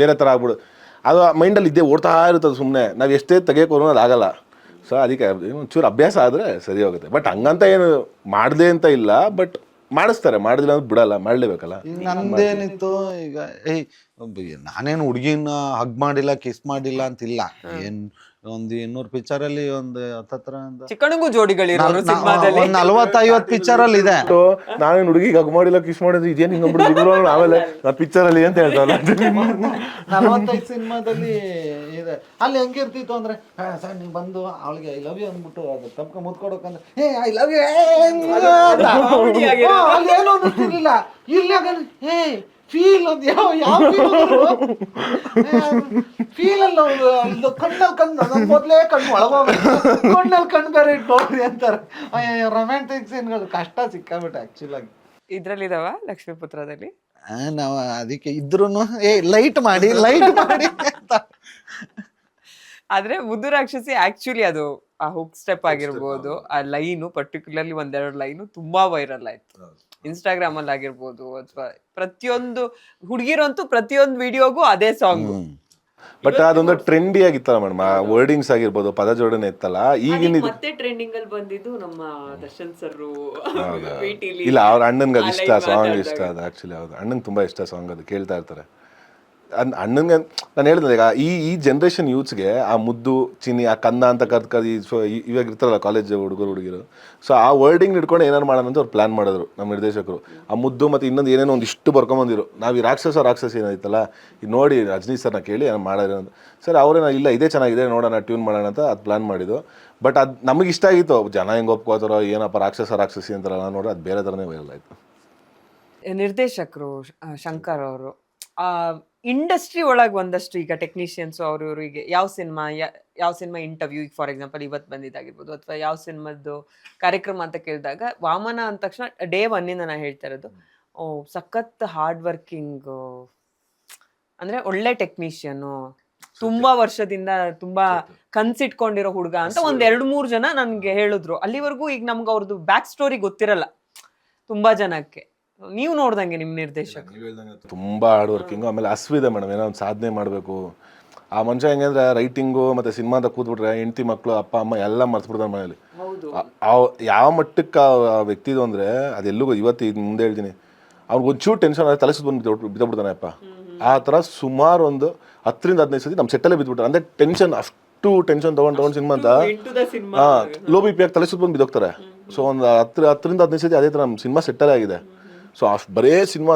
S1: ಬೇರೆ ಥರ ಆಗ್ಬಿಡು. ಅದು ಮೈಂಡಲ್ಲಿ ಇದ್ದೇ ಓಡ್ತಾ ಇರ್ತದೆ ಸುಮ್ಮನೆ. ನಾವು ಎಷ್ಟೇ ತೆಗಿಯೋಕೆ ಅದು ಆಗಲ್ಲ. ಸೊ ಅದಕ್ಕೆ ಒಂಚೂರು ಅಭ್ಯಾಸ ಆದರೆ ಸರಿ ಹೋಗುತ್ತೆ. ಬಟ್ ಹಂಗಂತ ಏನು ಮಾಡಿದೆ ಅಂತ ಇಲ್ಲ, ಬಟ್ ಮಾಡಿಸ್ತಾರೆ. ಮಾಡಿದಿಲ್ಲ ಅಂದ್ರೆ ಬಿಡಲ್ಲ, ಮಾಡಲೇಬೇಕಲ್ಲ.
S3: ನಂದೇನಿತ್ತು ಈಗ, ನಾನೇನು ಹುಡುಗಿನ ಹಗ್ ಮಾಡಿಲ್ಲ, ಕಿಸ್ ಮಾಡಿಲ್ಲ ಅಂತಿಲ್ಲ. ಒಂದು 200 ಪಿಕ್ಚರಲ್ಲಿ ಒಂದು
S2: ಚಿಕ್ಕಣಗೂ ಜೋಡಿಗಳಿರೋ
S3: 40-50 ಪಿಕ್ಚರಲ್ಲಿ ಇದೆ.
S1: ನಾವೇನು ಹುಡುಗಿಗೆ ಹಗ್ ಮಾಡಿಲ್ಲ, ಕಿಸ್ ಮಾಡಿದ್ರು, ಇದೇನು ಹಿಂಗ್ಬಿಟ್ಟು ಆಮೇಲೆ ಪಿಕ್ಚರಲ್ಲಿ ಅಂತ ಹೇಳ್ತಾವಲ್ಲ.
S3: 45 ಸಿನಿಮಾದಲ್ಲಿ ಇದೆ. ಅಲ್ಲಿ ಹೆಂಗಿರ್ತಿತ್ತು ಅಂದ್ರೆ, ಸರ್ ನೀವು ಬಂದು ಅವಳಿಗೆ ಐ ಲವ್ ಯು ಅಂದ್ಬಿಟ್ಟು ಅದು ತಪ್ಪ ಮುತ್ಕೊಡೋಕಂದ್ರೆ ಐ ಲವ್ ಯು ಏನೋ ಗೊತ್ತಿರ್ಲಿಲ್ಲ. ಇಲ್ಲಿ ಫೀಲ್ ಒಂದು ಯಾವ ಫೀಲ್ ಅಲ್ಲ ಒಂದು ಕಣ್ಣಲ್ಲಿ ಕಣ್ಣು ಅದೊಂದು ಮೊದಲೇ ಕಣ್ಣು ಒಳಗೋಗ್ಬೇಕು, ಕಣ್ಣಲ್ಲಿ ಕಣ್ಣು ಬೇರೆ ಇಟ್ಕೊಳ್ರಿ ಅಂತಾರೆ. ರೊಮ್ಯಾಂಟಿಕ್ ಸೀನ್ಗಳು ಕಷ್ಟ ಸಿಕ್ಕಾಬಿಟ್ಟು ಆ್ಯಕ್ಚುಲಾಗಿ.
S2: ಇದ್ರಲ್ಲಿದಾವ ಲಕ್ಷ್ಮೀಪುತ್ರದಲ್ಲಿ?
S3: ನಾವು ಅದಕ್ಕೆ ಇದ್ರೂ ಲೈಟ್ ಮಾಡಿ ಅಂತ.
S2: ಆದ್ರೆ ಮುದ್ದು ರಾಕ್ಷಸಿ ಆಕ್ಚುಲಿ ಅದು ಆ ಹುಕ್ ಸ್ಟೆಪ್ ಆಗಿರ್ಬೋದು, ಆ ಲೈನು ಪರ್ಟಿಕ್ಯುಲರ್ಲಿ ಒಂದೆರಡು ಲೈನು ತುಂಬಾ ವೈರಲ್ ಆಯ್ತು ಇನ್ಸ್ಟಾಗ್ರಾಮ್ ಅಲ್ಲಿ ಆಗಿರ್ಬೋದು, ಅಥವಾ ಪ್ರತಿಯೊಂದು ಹುಡುಗಿರಂತೂ ಪ್ರತಿಯೊಂದು ವಿಡಿಯೋಗೂ ಅದೇ ಸಾಂಗ್.
S1: ಬಟ್ ಅದೊಂದು ಟ್ರೆಂಡಿ ಆಗಿತ್ತಲ್ಲ ಮೇಡಮ್, ಆ ವರ್ಡಿಂಗ್ಸ್ ಆಗಿರ್ಬೋದು, ಪದ ಜೋಡಣೆ ಇತ್ತಲ್ಲ. ಈಗಿನ
S2: ಮತ್ತೆ ಟ್ರೆಂಡಿಂಗ್ ಅಲ್ಲಿ ಬಂದಿದ್ದು ನಮ್ಮ ದರ್ಶನ್ ಸರ್.
S1: ಇಲ್ಲ, ಅವ್ರ ಅಣ್ಣನ್ಗೆ ಅದು ಇಷ್ಟ ಸಾಂಗ್, ಇಷ್ಟ ಅದು ಆಕ್ಚುಲಿ. ಹೌದು, ಅಣ್ಣಂಗೆ ತುಂಬಾ ಇಷ್ಟ ಸಾಂಗ್, ಅದು ಕೇಳ್ತಾ ಇರ್ತಾರೆ. ಅಣ್ಣಂಗೆ ನಾನು ಹೇಳಿದ್ರೆ ಈಗ ಈ ಜನ್ರೇಷನ್ ಯೂತ್ಸ್ಗೆ ಆ ಮುದ್ದು ಚಿನ್ನಿ, ಆ ಕನ್ನ ಅಂತ ಕರ್ದು ಸೊ ಇವಾಗ ಇರ್ತಾರಲ್ಲ ಕಾಲೇಜ್ ಹುಡುಗಿರು, ಸೊ ಆ ವರ್ಡಿಂಗ್ ಹಿಡ್ಕೊಂಡು ಏನಾರು ಮಾಡೋಣ ಅಂತ ಅವ್ರು ಪ್ಲಾನ್ ಮಾಡಿದ್ರು ನಮ್ಮ ನಿರ್ದೇಶಕರು. ಆ ಮುದ್ದು ಮತ್ತು ಇನ್ನೊಂದು ಏನೇನೋ ಒಂದಿಷ್ಟು ಬರ್ಕೊಂಬಂದಿರು. ನಾವು ಈ ರಾಕ್ಷಸಿ ಏನೈತಲ್ಲ, ಇದು ನೋಡಿ ರಜನಿ ಸರ್ನ ಕೇಳಿ ಏನೋ ಮಾಡೋದು ಅಂತ. ಸರ್ ಅವರೇನ ಇಲ್ಲ ಇದೇ ಚೆನ್ನಾಗಿದೆ ನೋಡೋಣ ಟ್ಯೂನ್ ಮಾಡೋಣ ಅಂತ ಅದು ಪ್ಲಾನ್ ಮಾಡಿದ್ದು. ಬಟ್ ಅದು ನಮಗೆ ಇಷ್ಟ ಆಗಿತ್ತು. ಜನ ಹೆಂಗೆ ಒಪ್ಕೋತಾರೋ ಏನಪ್ಪ ರಾಕ್ಷಸಿ ಅಂತಾರಲ್ಲ ನೋಡ್ರಿ, ಅದು ಬೇರೆ ಥರನೇ ವೈರಲ್ ಆಯಿತು.
S2: ನಿರ್ದೇಶಕರು ಶಂಕರ್ ಅವರು ಇಂಡಸ್ಟ್ರಿ ಒಳಗೆ ಒಂದಷ್ಟು ಈಗ ಟೆಕ್ನಿಷಿಯನ್ಸು ಅವರು ಇವರಿಗೆ ಯಾವ ಸಿನಿಮಾ ಇಂಟರ್ವ್ಯೂ, ಈಗ ಫಾರ್ ಎಕ್ಸಾಂಪಲ್ ಇವತ್ತು ಬಂದಿದ್ದಾಗಿರ್ಬೋದು, ಅಥವಾ ಯಾವ ಸಿನಿಮಾದ್ದು ಕಾರ್ಯಕ್ರಮ ಅಂತ ಕೇಳಿದಾಗ ವಾಮನ ಅಂದ ತಕ್ಷಣ ಡೇ ಒನ್ನಿಂದ ನಾನು ಹೇಳ್ತಾ ಇರೋದು, ಸಖತ್ ಹಾರ್ಡ್ ವರ್ಕಿಂಗ್, ಅಂದ್ರೆ ಒಳ್ಳೆ ಟೆಕ್ನಿಷಿಯನು, ತುಂಬಾ ವರ್ಷದಿಂದ ತುಂಬಾ ಕನ್ಸಿಟ್ಕೊಂಡಿರೋ ಹುಡುಗ ಅಂತ ಒಂದ್ 2-3 ಜನ ನನ್ಗೆ ಹೇಳಿದ್ರು. ಅಲ್ಲಿವರೆಗೂ ಈಗ ನಮ್ಗೆ ಅವ್ರದ್ದು ಬ್ಯಾಕ್ ಸ್ಟೋರಿ ಗೊತ್ತಿರಲ್ಲ ತುಂಬಾ ಜನಕ್ಕೆ. ನೀವು ನೋಡ್ದಂಗೆ ನಿಮ್ಮ ನಿರ್ದೇಶಕ
S1: ತುಂಬಾ ಹಾರ್ಡ್ ವರ್ಕಿಂಗು, ಆಮೇಲೆ ಹಸ್ವಿದೆ ಮೇಡಮ್, ಏನೋ ಒಂದು ಸಾಧನೆ ಮಾಡಬೇಕು. ಆ ಮನುಷ್ಯ ಹೆಂಗಂದ್ರೆ ರೈಟಿಂಗು ಮತ್ತೆ ಸಿನಿಮಾ ಅಂತ ಕೂತ್ಬಿಟ್ರೆ ಹೆಂಡತಿ ಮಕ್ಕಳು ಅಪ್ಪ ಅಮ್ಮ ಎಲ್ಲ ಮರ್ಸ್ಬಿಡ್ತಾರೆ ಮನೇಲಿ. ಯಾವ ಮಟ್ಟಕ್ಕೆ ಆ ವ್ಯಕ್ತಿದು ಅಂದ್ರೆ ಅದೆಲ್ಲೂ ಇವತ್ತು ಮುಂದೆ ಹೇಳ್ತೀನಿ, ಅವ್ನಿಗೆ ಒಂಚೂರು ಟೆನ್ಷನ್ ಆದರೆ ತಲೆ ಸುತ್ತ ಬಂದು ಬಿದ್ದಬಿಡ್ತಾನೆ ಅಪ್ಪ. ಆ ಥರ ಸುಮಾರು ಒಂದು 10-15 ಸತಿ ನಮ್ಮ ಸೆಟ್ಟಲ್ಲೇ ಬಿದ್ದುಬಿಟ್ರೆ. ಅಂದ್ರೆ ಅಷ್ಟು ಟೆನ್ಷನ್ ತೊಗೊಂಡು ಸಿನಿಮಾ ಅಂತ ಲೋ ಬಿ ಪಿ ಆಗಿ ತಲೆ ಸುತ್ತ ಬಂದು ಬಿದ್ದೋಗ್ತಾರೆ. ಸೊ ಒಂದು 10-15 ಸತಿ ಅದೇ ಥರ ನಮ್ಮ ಸಿನಿಮಾ ಸೆಟ್ಟಲ್ಲೇ ಆಗಿದೆ. ಸೊ ಅಷ್ಟು ಬರೇ ಸಿನಿಮಾ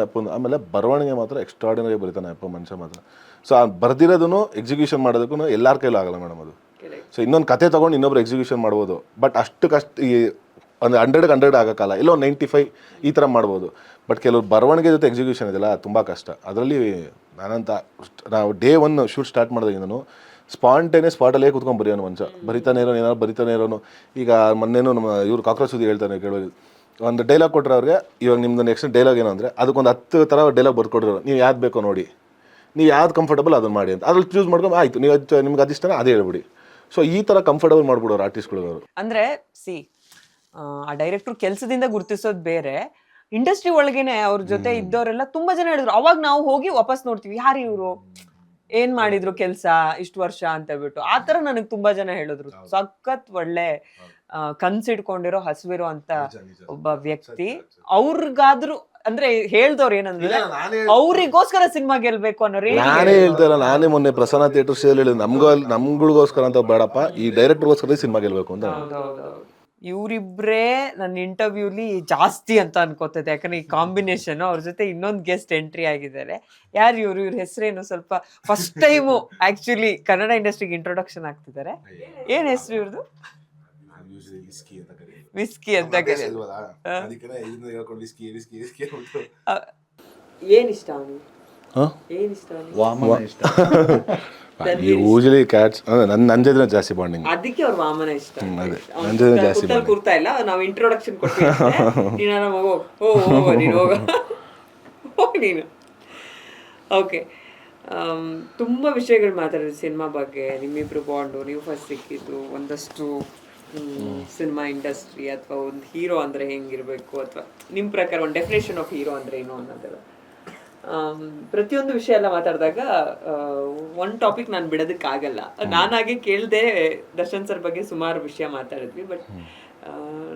S1: ಅಪ್ಪ. ಆಮೇಲೆ ಬರವಣಿಗೆ ಮಾತ್ರ ಎಕ್ಸ್ಟ್ರಾರ್ಡಿನರಿ ಬರೀತಾನೆ ಅಪ್ಪ ಮನುಷ್ಯ ಮಾತ್ರ. ಸೊ ಆ ಬರ್ದಿರೋದನ್ನು ಎಕ್ಸಿಕ್ಯೂಷನ್ ಮಾಡೋದಕ್ಕೂ ಎಲ್ಲರ ಕೈಲೂ ಆಗಲ್ಲ ಮೇಡಮ್ ಅದು. ಸೊ ಇನ್ನೊಂದು ಕತೆ ತೊಗೊಂಡು ಇನ್ನೊಬ್ರು ಎಕ್ಸಿಕ್ಯೂಷನ್ ಮಾಡ್ಬೋದು, ಬಟ್ ಅಷ್ಟಕ್ಕಷ್ಟು ಈ ಒಂದು 100 ಆಗೋಕ್ಕಲ್ಲ, ಇಲ್ಲ ಒಂದು 95 ಈ ಥರ ಮಾಡ್ಬೋದು. ಬಟ್ ಕೆಲವರು ಬರವಣಿಗೆ ಜೊತೆ ಎಕ್ಸಿಕ್ಯೂಷನ್ ಇದೆಯಲ್ಲ ತುಂಬ ಕಷ್ಟ. ಅದರಲ್ಲಿ ನಾವು ಡೇ 1 ಶೂಟ್ ಸ್ಟಾರ್ಟ್ ಮಾಡಿದಾಗಿಂದನು ಸ್ಪಾಟಲ್ಲೇ ಕೂತ್ಕೊಂಡು ಬರೆಯೋನು ಮನುಷ್ಯ, ಬರಿತಾನೆ ಇರೋನು, ಏನಾದ್ರು ಬರಿತಾನೆ ಇರೋನು. ಈಗ ಮೊನ್ನೆನೂ ನಮ್ಮ ಇವ್ರು ಕಾಕ್ರೋಚ್ ಸುದ್ದಿ ಹೇಳ್ತಾನೆ, ಕೇಳೋದು ಒಂದು ಡೈಲಾಗ್ ಕೊಟ್ಟರೆ ಅವ್ರಿಗೆ, ಇವಾಗ ನಿಮ್ದು ನೆಕ್ಸ್ಟ್ ಡೈಲಾಗ್ ಏನು ಅಂದರೆ ಅದಕ್ಕೊಂದು 10 ಥರ ಡೈಲಾಗ್ ಬರ್ಕೊಡ್ರು, ನೀವು ಯಾವ್ದು ಬೇಕೋ ನೋಡಿ, ನೀವು ಯಾವ್ದು ಕಂಫರ್ಟಬಲ್ ಅದನ್ನು ಮಾಡಿ ಅಂತ. ಅದ್ರಲ್ಲಿ ಚೂಸ್ ಮಾಡ್ಕೊಂಡು ಆಯಿತು, ನೀವು ನಿಮ್ಗೆ ಅದಿಷ್ಟನ ಅದೇ ಹೇಳ್ಬಿಡಿ. ಸೊ ಈ ಥರ ಕಂಫರ್ಟಬಲ್ ಮಾಡ್ಬಿಡೋರು ಆರ್ಟಿಸ್ಟ್ಗಳು.
S2: ಅಂದ್ರೆ ಆ ಡೈರೆಕ್ಟ್ರು ಕೆಲಸದಿಂದ ಗುರುತಿಸೋದು ಬೇರೆ, ಇಂಡಸ್ಟ್ರಿ ಒಳಗೇನೆ ಅವ್ರ ಜೊತೆ ಇದ್ದವರೆಲ್ಲ ತುಂಬಾ ಜನ ಹೇಳಿದ್ರು. ಅವಾಗ ನಾವು ಹೋಗಿ ವಾಪಸ್ ನೋಡ್ತೀವಿ, ಯಾರು ಇವರು, ಏನ್ ಮಾಡಿದ್ರು ಕೆಲ್ಸ ಇಷ್ಟು ವರ್ಷ ಅಂತ ಹೇಳ್ಬಿಟ್ಟು. ಆ ತರ ನನಗೆ ತುಂಬಾ ಜನ ಹೇಳಿದ್ರು. ಸಖತ್ ಒಳ್ಳೆ ಕನ್ಸಿಡ್ಕೊಂಡಿರೋ ಹಸುವಿರೋ ಅಂತ ಒಬ್ಬ ವ್ಯಕ್ತಿ. ಅವ್ರಿಗಾದ್ರು ಅಂದ್ರೆ ಹೇಳ್ದವ್ರು ಏನಂದ್ರೆ ಅವ್ರಿಗೋಸ್ಕರ ಸಿನಿಮಾ ಗೆಲ್ಬೇಕು ಅನ್ನೋ
S1: ನಾನೇ ಹೇಳ್ತಾರ. ನಾನೇ ಮೊನ್ನೆ ಪ್ರಸನ್ನ ಥಿಯೇಟರ್ ಶೇಲ್ ಹೇಳಿದ್, ನಮ್ಗಳಿಗೋಸ್ಕರ ಅಂತ ಬೇಡಪ್ಪ, ಈ ಡೈರೆಕ್ಟರ್ಗೋಸ್ಕರ ಸಿನಿಮಾ ಗೆಲ್ಬೇಕು ಅಂತ.
S2: ಇವ್ರಿಬ್ರೇ ನನ್ನ ಇಂಟರ್ವ್ಯೂಲಿ ಜಾಸ್ತಿ ಅಂತ ಅನ್ಕೋತದೆ, ಯಾಕಂದ್ರೆ ಈ ಕಾಂಬಿನೇಷನ್. ಅವ್ರ ಜೊತೆ ಇನ್ನೊಂದು ಗೆಸ್ಟ್ ಎಂಟ್ರಿ ಆಗಿದ್ದಾರೆ. ಯಾರು ಇವ್ರ ಹೆಸರೇನು, ಸ್ವಲ್ಪ ಫಸ್ಟ್ ಟೈಮು ಆಕ್ಚುಲಿ ಕನ್ನಡ ಇಂಡಸ್ಟ್ರಿಗೆ ಇಂಟ್ರೊಡಕ್ಷನ್ ಆಗ್ತಿದ್ದಾರೆ. ಏನ್ ಹೆಸರು ಇವ್ರದ್ದು? ವಿಸ್ಕಿ ಅಂತ ಕರೀತಾರೆ. ಏನ್ ಇಷ್ಟ ಅವನಿಗೆ? ಏನ್ ಇಷ್ಟ
S1: ಯೂಶಲಿ ಕ್ಯಾಟ್ಸ್ ನನ್ನ ಜೊತೆ ಜಾಸ್ತಿ ಬಾಂಡಿಂಗ್,
S2: ಅದಕ್ಕೆ ಅವ್ರ ವಾಮನ ಇಷ್ಟ.
S1: ನನ್ನ ಜೊತೆ ಜಾಸ್ತಿ
S2: ಕೂರ್ತಾ ಇಲ್ಲ, ನಾವು ಇಂಟ್ರೊಡಕ್ಷನ್ ಕೊಡ್ತೀವಿ, ನೀನು ಓಕೆ. ತುಂಬ ವಿಷಯಗಳು ಮಾತಾಡಿದ್ವಿ ಸಿನಿಮಾ ಬಗ್ಗೆ, ನಿಮ್ಮಿಬ್ರು ಬಾಂಡು, ನೀವು ಫಸ್ಟ್ ಸಿಕ್ಕಿದ್ದು, ಒಂದಷ್ಟು ಸಿನಿಮಾ ಇಂಡಸ್ಟ್ರಿ ಅಥವಾ ಒಂದು ಹೀರೋ ಅಂದರೆ ಹೆಂಗಿರಬೇಕು, ಅಥವಾ ನಿಮ್ಮ ಪ್ರಕಾರ ಒಂದು ಡೆಫಿನೇಷನ್ ಆಫ್ ಹೀರೋ ಅಂದರೆ ಏನು ಅನ್ನೋದೆಲ್ಲ ಪ್ರತಿಯೊಂದು ವಿಷಯ ಎಲ್ಲ ಮಾತಾಡಿದಾಗ ಒಂದು ಟಾಪಿಕ್ ನಾನು ಬಿಡೋದಕ್ಕಾಗಲ್ಲ. ನಾನಾಗೆ ಕೇಳದೆ ದರ್ಶನ್ ಸರ್ ಬಗ್ಗೆ ಸುಮಾರು ವಿಷಯ ಮಾತಾಡಿದ್ವಿ, ಬಟ್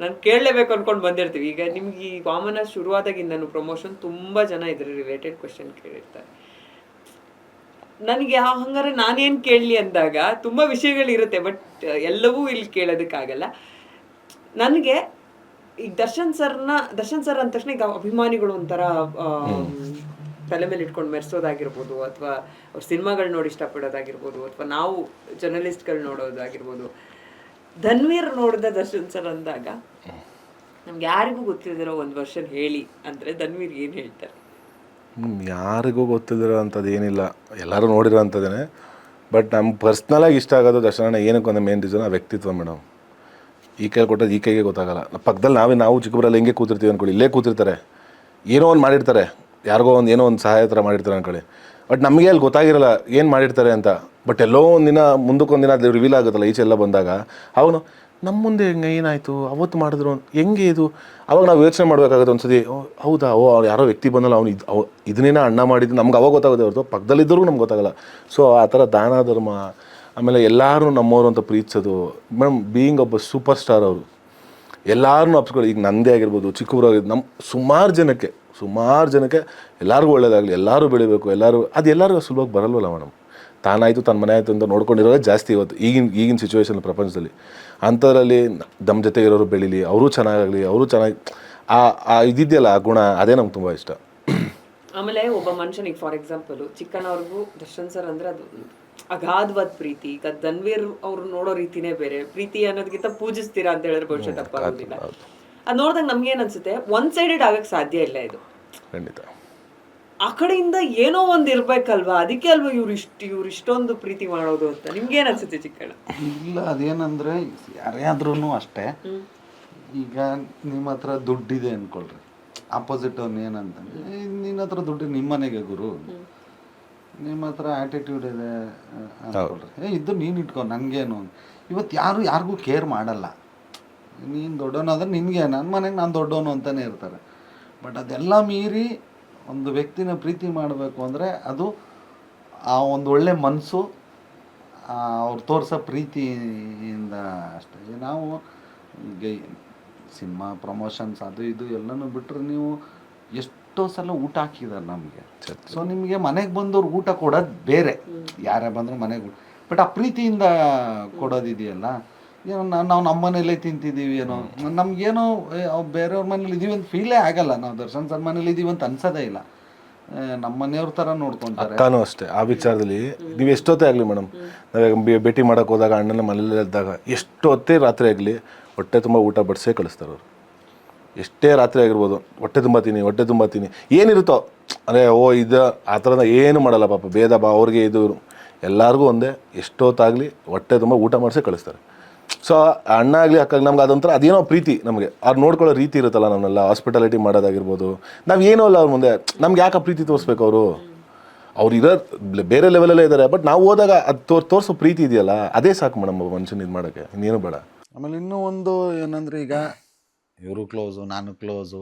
S2: ನಾನು ಕೇಳಲೇಬೇಕು ಅನ್ಕೊಂಡು ಬಂದಿರ್ತೀವಿ. ಈಗ ನಿಮ್ಗೆ ಈ ವಾಮನ ಶುರುವಾದಾಗಿಂದನು ಪ್ರಮೋಷನ್ ತುಂಬ ಜನ ಇದ್ರ ರಿಲೇಟೆಡ್ ಕ್ವೆಶನ್ ಕೇಳಿರ್ತಾರೆ. ನನಗೆ ಹಂಗಾರೆ ನಾನೇನು ಕೇಳಲಿ ಅಂದಾಗ ತುಂಬ ವಿಷಯಗಳಿರುತ್ತೆ, ಬಟ್ ಎಲ್ಲವೂ ಇಲ್ಲಿ ಕೇಳೋದಕ್ಕಾಗಲ್ಲ. ನನಗೆ ಈಗ ದರ್ಶನ್ ಸರ್ ಅಂದ ತಕ್ಷಣ ಈಗ ಅಭಿಮಾನಿಗಳು ಒಂಥರ ತಲೆ ಮೇಲೆ ಇಟ್ಕೊಂಡು ಮೆರೆಸೋದಾಗಿರ್ಬೋದು, ಅಥವಾ ಅವ್ರ ಸಿನಿಮಾಗಳು ನೋಡಿ ಇಷ್ಟಪಡೋದಾಗಿರ್ಬೋದು, ಅಥವಾ ನಾವು ಜರ್ನಲಿಸ್ಟ್ಗಳು ನೋಡೋದಾಗಿರ್ಬೋದು. ಧನ್ವೀರ್ ನೋಡಿದ ದರ್ಶನ್ ಸರ್ ಅಂದಾಗ ನಮ್ಗೆ ಯಾರಿಗೂ ಗೊತ್ತಿಲ್ಲದಿರೋ ಒಂದು ವರ್ಷನ್ ಹೇಳಿ ಅಂದರೆ ಧನ್ವೀರ್ ಏನು ಹೇಳ್ತಾರೆ?
S1: ಯಾರಿಗೂ ಗೊತ್ತಿರೋ ಅಂಥದ್ದು ಏನಿಲ್ಲ, ಎಲ್ಲರೂ ನೋಡಿರೋ ಅಂಥದ್ದೇನೆ. ಬಟ್ ನಮ್ಗೆ ಪರ್ಸ್ನಲಾಗಿ ಇಷ್ಟ ಆಗೋದು ದರ್ಶನ ಏನಕ್ಕೆ ಒಂದು ಮೇನ್ ರೀಸನ್ ಆ ವ್ಯಕ್ತಿತ್ವ ಮೇಡಮ್. ಈ ಕೈ ಕೊಟ್ಟದ್ದು ಈ ಕೈಗೆ ಗೊತ್ತಾಗಲ್ಲ. ಪಕ್ಕದಲ್ಲಿ ನಾವು ಚಿಕ್ಕಬರಲ್ಲಿ ಹೆಂಗೆ ಕೂತಿರ್ತೀವಿ ಅಂದ್ಕೊಳ್ಳಿ, ಇಲ್ಲೇ ಕೂತಿರ್ತಾರೆ, ಏನೋ ಒಂದು ಮಾಡಿರ್ತಾರೆ, ಯಾರಿಗೋ ಒಂದು ಏನೋ ಒಂದು ಸಹಾಯ ಥರ ಮಾಡಿರ್ತಾರೆ ಅಂದ್ಕೊಳ್ಳಿ. ಬಟ್ ನಮಗೆ ಅಲ್ಲಿ ಗೊತ್ತಾಗಿರಲ್ಲ ಏನು ಮಾಡಿರ್ತಾರೆ ಅಂತ. ಬಟ್ ಎಲ್ಲೋ ಒಂದಿನ ಮುಂದಕ್ಕೊಂದಿನ ಅದು ರಿವೀಲ್ ಆಗುತ್ತಲ್ಲ ಈಚೆಲ್ಲ ಬಂದಾಗ, ಅವನು ನಮ್ಮ ಮುಂದೆ ಹೆಂಗೆ ಏನಾಯಿತು ಅವತ್ತು ಮಾಡಿದ್ರು ಹೆಂಗೆ ಇದು, ಅವಾಗ ನಾವು ಯೋಚನೆ ಮಾಡಬೇಕಾಗುತ್ತೆ ಒಂದ್ಸತಿ. ಹೌದಾ, ಅವ್ರು ಯಾರೋ ವ್ಯಕ್ತಿ ಬಂದಲ್ಲ, ಅವ್ನು ಇದನ್ನೇನ ಅಣ್ಣ ಮಾಡಿದ್ದು ನಮ್ಗೆ ಅವಾಗ ಗೊತ್ತಾಗುತ್ತೆ ಹೊರತು ಪಕ್ಕದಲ್ಲಿದ್ದರೂ ನಮ್ಗೆ ಗೊತ್ತಾಗಲ್ಲ. ಸೊ ಆ ಥರ ದಾನ ಧರ್ಮ, ಆಮೇಲೆ ಎಲ್ಲರೂ ನಮ್ಮವರು ಅಂತ ಪ್ರೀತಿಸೋದು ಮೇಡಮ್. ಬೀಯಿಂಗ್ ಒಬ್ಬ ಸೂಪರ್ ಸ್ಟಾರ್ ಅವರು ಎಲ್ಲರೂ ಅಪ್ಸ್ಕೊಳ್ಳಿ. ಈಗ ನಂದೇ ಆಗಿರ್ಬೋದು, ಚಿಕ್ಕವರಾಗಿದ್ದು, ನಮ್ಮ ಸುಮಾರು ಜನಕ್ಕೆ ಎಲ್ಲರಿಗೂ ಒಳ್ಳೇದಾಗಲಿ, ಎಲ್ಲರೂ ಬೆಳಿಬೇಕು, ಎಲ್ಲರಿಗೂ ಸುಲಭವಾಗಿ ಬರಲ್ವಲ್ಲ ಮೇಡಮ್. ತಾನಾಯಿತು ತನ್ನ ಮನೆ ಆಯಿತು ಅಂತ ನೋಡ್ಕೊಂಡಿರೋದೇ ಜಾಸ್ತಿ ಇವತ್ತು ಈಗಿನ ಸಿಚುವೇಶನ್ ಪ್ರಪಂಚದಲ್ಲಿ. ಅಂಥದ್ರಲ್ಲಿ ನಮ್ಮ ಜೊತೆ ಇರೋರು ಬೆಳೀಲಿ, ಅವರು ಚೆನ್ನಾಗಾಗಲಿ, ಅವರು ಚೆನ್ನಾಗಿ ಇದಿದೆಯಲ್ಲ ಆ ಗುಣ, ಅದೇ ನಮ್ಗೆ ತುಂಬ ಇಷ್ಟ.
S2: ಆಮೇಲೆ ಒಬ್ಬ ಮನುಷ್ಯನಿಗೆ ಫಾರ್ ಎಕ್ಸಾಂಪಲ್ ಚಿಕ್ಕನವ್ರಿಗೂ ದರ್ಶನ್ ಸರ್ ಅಂದ್ರೆ ಅದು ಅಗಾಧವಾದ ಪ್ರೀತಿ. ಈಗ ಧನ್ವೀರ್ ಅವ್ರು ನೋಡೋ ರೀತಿನೇ ಬೇರೆ. ಪ್ರೀತಿ ಅನ್ನೋದಕ್ಕಿಂತ ಪೂಜಿಸ್ತೀರಾ ಅಂತ ಹೇಳಿದ್ರೆ ಬಹುಶಃ ತಪ್ಪಾಗೋದಿಲ್ಲ. ಅದು ನೋಡಿದಾಗ ನಮ್ಗೆ ಏನ್ ಅನ್ಸುತ್ತೆ, ಒನ್ ಸೈಡೆಡ್ ಆಗಕ್ಕೆ ಸಾಧ್ಯ ಇಲ್ಲ ಇದು.
S1: ಖಂಡಿತ
S2: ಆ ಕಡೆಯಿಂದ ಏನೋ ಒಂದು ಇರ್ಬೇಕಲ್ವಾ, ಅದಕ್ಕೆ ಅಲ್ವಾ ಇವ್ರು ಇಷ್ಟೊಂದು ಪ್ರೀತಿ ಮಾಡೋದು ಅಂತ ನಿಮ್ಗೆ ಏನ್ ಅನ್ಸುತ್ತೆ ಚಿಕ್ಕಣ್ಣ?
S3: ಇಲ್ಲ, ಅದೇನಂದ್ರೆ ಯಾರೇ ಆದ್ರೂ ಅಷ್ಟೇ. ಈಗ ನಿಮ್ಮ ಹತ್ರ ದುಡ್ಡಿದೆ ಅನ್ಕೊಳ್ರಿ, ಆಪೋಸಿಟ್ ಅವ್ನು ಏನಂತ, ನಿನ್ನ ಹತ್ರ ದುಡ್ಡು ನಿಮ್ಮ ಮನೆಗೆ ಗುರು, ನಿಮ್ಮ ಹತ್ರ ಆ್ಯಟಿಟ್ಯೂಡ್ ಇದೆ ಅನ್ಕೊಳ್ರಿ, ಇದು ನೀನು ಇಟ್ಕೊ ನನಗೇನು. ಇವತ್ತು ಯಾರಿಗೂ ಕೇರ್ ಮಾಡಲ್ಲ. ನೀನು ದೊಡ್ಡವನಾದ್ರೆ ನಿನಗೆ, ನನ್ನ ಮನೆಗೆ ನಾನು ದೊಡ್ಡವನು ಅಂತಲೇ ಇರ್ತಾರೆ. ಬಟ್ ಅದೆಲ್ಲ ಮೀರಿ ಒಂದು ವ್ಯಕ್ತಿನ ಪ್ರೀತಿ ಮಾಡಬೇಕು ಅಂದರೆ ಅದು ಆ ಒಂದು ಒಳ್ಳೆ ಮನಸ್ಸು, ಅವ್ರು ತೋರಿಸೋ ಪ್ರೀತಿಯಿಂದ ಅಷ್ಟೇ. ನಾವು ಈಗ ಸಿನಿಮಾ ಪ್ರಮೋಷನ್ಸ್ ಅದು ಇದು ಎಲ್ಲನೂ ಬಿಟ್ಟರೆ ನೀವು ಎಷ್ಟೋ ಸಲ ಊಟ ಹಾಕಿದ್ದಾರೆ ನಮಗೆ. ಸೊ ನಿಮಗೆ ಮನೆಗೆ ಬಂದವ್ರು ಊಟ ಕೊಡೋದು ಬೇರೆ, ಯಾರೇ ಬಂದರೂ ಮನೆಗೆ. ಬಟ್ ಆ ಪ್ರೀತಿಯಿಂದ ಕೊಡೋದಿದೆಯಲ್ಲ, ಏನೋ ನಾವು ನಮ್ಮ ಮನೇಲೇ ತಿಂತಿದ್ದೀವಿ, ಏನೋ ನಮಗೇನೋ ಬೇರೆಯವ್ರ ಮನೇಲಿ ಇದೀವಿ ಅಂತ ಫೀಲೇ ಆಗಲ್ಲ. ನಾವು ದರ್ಶನ್ ಸರ್ ಮನೇಲಿ ಇದೀವಿ ಅಂತ ಅನ್ಸೋದೇ ಇಲ್ಲ. ನಮ್ಮ ಮನೆಯವ್ರ ಥರ ನೋಡ್ಕೊತಾರೆ.
S1: ಅಕ್ಕನೂ ಅಷ್ಟೇ ಆ ವಿಚಾರದಲ್ಲಿ. ನೀವು ಎಷ್ಟೊತ್ತೇ ಆಗಲಿ ಮೇಡಮ್, ನಾವೀಗ ಭೇಟಿ ಮಾಡೋಕೆ ಹೋದಾಗ ಅಣ್ಣನ ಮನೇಲಿ ಇದ್ದಾಗ ಎಷ್ಟೊತ್ತೇ ರಾತ್ರಿ ಆಗಲಿ ಹೊಟ್ಟೆ ತುಂಬ ಊಟ ಬಡಿಸೇ ಕಳಿಸ್ತಾರೆ ಅವರು. ಎಷ್ಟೇ ರಾತ್ರಿ ಆಗಿರ್ಬೋದು, ಹೊಟ್ಟೆ ತುಂಬ ತಿನ್ನಿ ಏನಿರುತ್ತೋ ಅಂದರೆ ಇದು ಆ ಥರದ ಏನು ಮಾಡಲ್ಲ ಪಾಪ, ಭೇದ ಬಾ ಅವ್ರಿಗೆ ಇದು ಎಲ್ಲರಿಗೂ ಒಂದೇ. ಎಷ್ಟೊತ್ತಾಗಲಿ ಹೊಟ್ಟೆ ತುಂಬ ಊಟ ಮಾಡಿಸೇ ಕಳಿಸ್ತಾರೆ. ಸೊ ಅಣ್ಣ ಆಗಲಿ ಅಕ್ಕಾಗಲಿ ನಮ್ಗೆ ಅದೊಂಥರ ಅದೇನೋ ಪ್ರೀತಿ. ನಮಗೆ ಅವ್ರು ನೋಡ್ಕೊಳ್ಳೋ ರೀತಿ ಇರುತ್ತಲ್ಲ, ನಮ್ಮನ್ನೆಲ್ಲ ಹಾಸ್ಪಿಟಾಲಿಟಿ ಮಾಡೋದಾಗಿರ್ಬೋದು, ನಾವು ಏನೋ ಅಲ್ಲ ಅವ್ರ ಮುಂದೆ. ನಮ್ಗೆ ಯಾಕೆ ಪ್ರೀತಿ ತೋರಿಸ್ಬೇಕು? ಅವ್ರು ಇರೋ ಬೇರೆ ಲೆವೆಲಲ್ಲೇ ಇದ್ದಾರೆ. ಬಟ್ ನಾವು ಹೋದಾಗ ಅದು ತೋರಿಸೋ ಪ್ರೀತಿ ಇದೆಯಲ್ಲ, ಅದೇ ಸಾಕು ಮೇಡಮ್ ಮನುಷ್ಯನ ಇದು ಮಾಡೋಕ್ಕೆ, ಇನ್ನೇನು ಬೇಡ.
S3: ಆಮೇಲೆ ಇನ್ನೂ ಒಂದು ಏನಂದರೆ, ಈಗ ಇವರು ಕ್ಲೋಸು, ನಾನು ಕ್ಲೋಸು,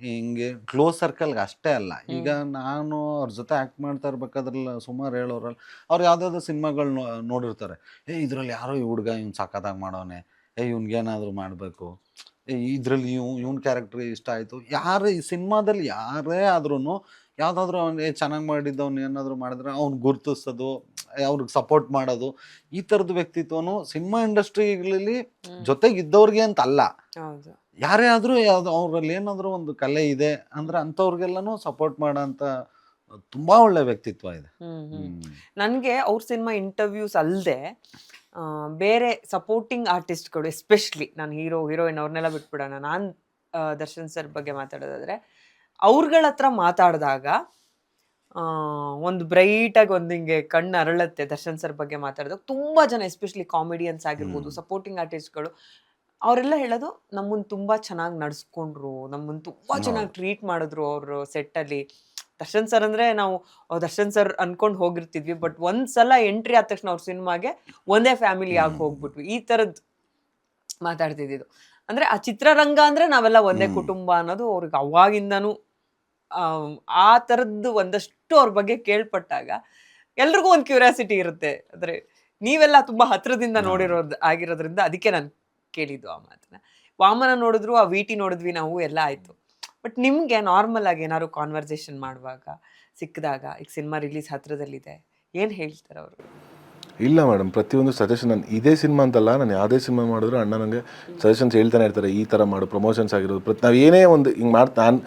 S3: ಹಿಂಗೆ ಕ್ಲೋಸ್ ಸರ್ಕಲ್ಗೆ ಅಷ್ಟೇ ಅಲ್ಲ. ಈಗ ನಾನು ಅವ್ರ ಜೊತೆ ಆ್ಯಕ್ಟ್ ಮಾಡ್ತಾ ಇರ್ಬೇಕಾದ್ರಲ್ಲ ಸುಮಾರು ಹೇಳೋರಲ್ಲ, ಅವ್ರು ಯಾವುದಾದ್ರು ಸಿನಿಮಾಗಳು ನೋಡಿರ್ತಾರೆ. ಇದರಲ್ಲಿ ಯಾರೋ ಈ ಹುಡುಗ ಇವ್ನು ಸಖತ್ತಾಗಿ ಮಾಡೋನೆ, ಇವ್ನಿಗೇನಾದರೂ ಮಾಡಬೇಕು, ಇದರಲ್ಲಿ ಇವ್ನ ಕ್ಯಾರೆಕ್ಟ್ರ್ ಇಷ್ಟ ಆಯಿತು. ಯಾರು ಈ ಸಿನಿಮಾದಲ್ಲಿ ಯಾರೇ ಆದ್ರೂ ಯಾವುದಾದ್ರೂ ಅವ್ನು ಚೆನ್ನಾಗಿ ಮಾಡಿದ್ದವ್ನು ಏನಾದರೂ ಮಾಡಿದ್ರೆ ಅವ್ನು ಗುರುತಿಸೋದು, ಅವ್ರಿಗೆ ಸಪೋರ್ಟ್ ಮಾಡೋದು, ಈ ಥರದ ವ್ಯಕ್ತಿತ್ವನು ಸಿನಿಮಾ ಇಂಡಸ್ಟ್ರಿಗಳಲ್ಲಿ ಜೊತೆಗಿದ್ದವ್ರಿಗೆ ಅಂತ ಅಲ್ಲ, ಯಾರೇ ಆದರೂ ಅವ್ರಲ್ಲಿ ಏನಾದರೂ ಒಂದು ಕಲೆ ಇದೆ ಅಂದರೆ ಅಂಥವ್ರಿಗೆಲ್ಲನೂ ಸಪೋರ್ಟ್ ಮಾಡೋ ಅಂತ ತುಂಬ ಒಳ್ಳೆ ವ್ಯಕ್ತಿತ್ವ ಇದೆ.
S2: ನನಗೆ ಅವ್ರ ಸಿನಿಮಾ ಇಂಟರ್ವ್ಯೂಸ್ ಅಲ್ಲದೆ ಬೇರೆ ಸಪೋರ್ಟಿಂಗ್ ಆರ್ಟಿಸ್ಟ್ಗಳು, ಎಸ್ಪೆಷಲಿ ನಾನು ಹೀರೋಯಿನ್ ಅವ್ರನ್ನೆಲ್ಲ ಬಿಟ್ಬಿಡೋಣ, ನಾನು ದರ್ಶನ್ ಸರ್ ಬಗ್ಗೆ ಮಾತಾಡೋದಾದ್ರೆ ಅವ್ರಗಳ ಹತ್ರ ಮಾತಾಡಿದಾಗ ಒಂದು ಬ್ರೈಟಾಗಿ ಒಂದು ಹಿಂಗೆ ಕಣ್ಣು ಅರಳುತ್ತೆ. ದರ್ಶನ್ ಸರ್ ಬಗ್ಗೆ ಮಾತಾಡಿದಾಗ ತುಂಬ ಜನ, ಎಸ್ಪೆಷಲಿ ಕಾಮಿಡಿಯನ್ಸ್ ಆಗಿರ್ಬೋದು, ಸಪೋರ್ಟಿಂಗ್ ಆರ್ಟಿಸ್ಟ್ಗಳು, ಅವರೆಲ್ಲ ಹೇಳೋದು ನಮ್ಮನ್ನು ತುಂಬ ಚೆನ್ನಾಗಿ ನಡೆಸ್ಕೊಂಡ್ರು, ನಮ್ಮನ್ನು ತುಂಬ ಚೆನ್ನಾಗಿ ಟ್ರೀಟ್ ಮಾಡಿದ್ರು ಅವರು ಸೆಟ್ಟಲ್ಲಿ. ದರ್ಶನ್ ಸರ್ ಅಂದರೆ ನಾವು ದರ್ಶನ್ ಸರ್ ಅನ್ಕೊಂಡು ಹೋಗಿರ್ತಿದ್ವಿ, ಬಟ್ ಒಂದ್ಸಲ ಎಂಟ್ರಿ ಆದ ತಕ್ಷಣ ಅವ್ರ ಸಿನಿಮಾಗೆ ಒಂದೇ ಫ್ಯಾಮಿಲಿ ಆಗಿ ಹೋಗ್ಬಿಟ್ವಿ, ಈ ಥರದ್ದು ಮಾತಾಡ್ತಿದ್ದು. ಅಂದರೆ ಆ ಚಿತ್ರರಂಗ ಅಂದರೆ ನಾವೆಲ್ಲ ಒಂದೇ ಕುಟುಂಬ ಅನ್ನೋದು ಅವ್ರಿಗೆ ಅವಾಗಿಂದನೂ ಆ ಥರದ್ದು ಒಂದಷ್ಟು ಅವ್ರ ಬಗ್ಗೆ ಕೇಳ್ಪಟ್ಟಾಗ ಎಲ್ರಿಗೂ ಒಂದು ಕ್ಯೂರಿಯಾಸಿಟಿ ಇರುತ್ತೆ. ಅಂದರೆ ನೀವೆಲ್ಲ ತುಂಬ ಹತ್ರದಿಂದ ಆಗಿರೋದ್ರಿಂದ ಅದಕ್ಕೆ ನಾನು ಕೇಳಿದ್ದು ಆ ಮಾತನ್ನ. ವಾಮನ ನೋಡಿದ್ರು, ಆ ವಿಟಿ ನೋಡಿದ್ವಿ ನಾವು, ಎಲ್ಲ ಆಯಿತು. ಬಟ್ ನಿಮಗೆ ನಾರ್ಮಲ್ ಆಗಿ ಏನಾದ್ರು ಕಾನ್ವರ್ಸೇಷನ್ ಮಾಡುವಾಗ ಸಿಕ್ಕಿದಾಗ, ಈಗ ಸಿನಿಮಾ ರಿಲೀಸ್ ಹತ್ರದಲ್ಲಿದೆ, ಏನು ಹೇಳ್ತಾರೆ ಅವರು?
S1: ಇಲ್ಲ ಮೇಡಮ್, ಪ್ರತಿಯೊಂದು ಸಜೆಷನ್, ನಾನು ಇದೇ ಸಿನಿಮಾ ಅಂತಲ್ಲ, ನಾನು ಯಾವುದೇ ಸಿನಿಮಾ ಮಾಡಿದ್ರು ಅಣ್ಣ ನನಗೆ ಸಜೆಷನ್ಸ್ ಹೇಳ್ತಾನೆ ಇರ್ತಾರೆ. ಈ ಥರ ಮಾಡು, ಪ್ರಮೋಷನ್ಸ್ ಆಗಿರೋದು, ನಾವು ಏನೇ ಒಂದು ಹಿಂಗೆ ನಾನು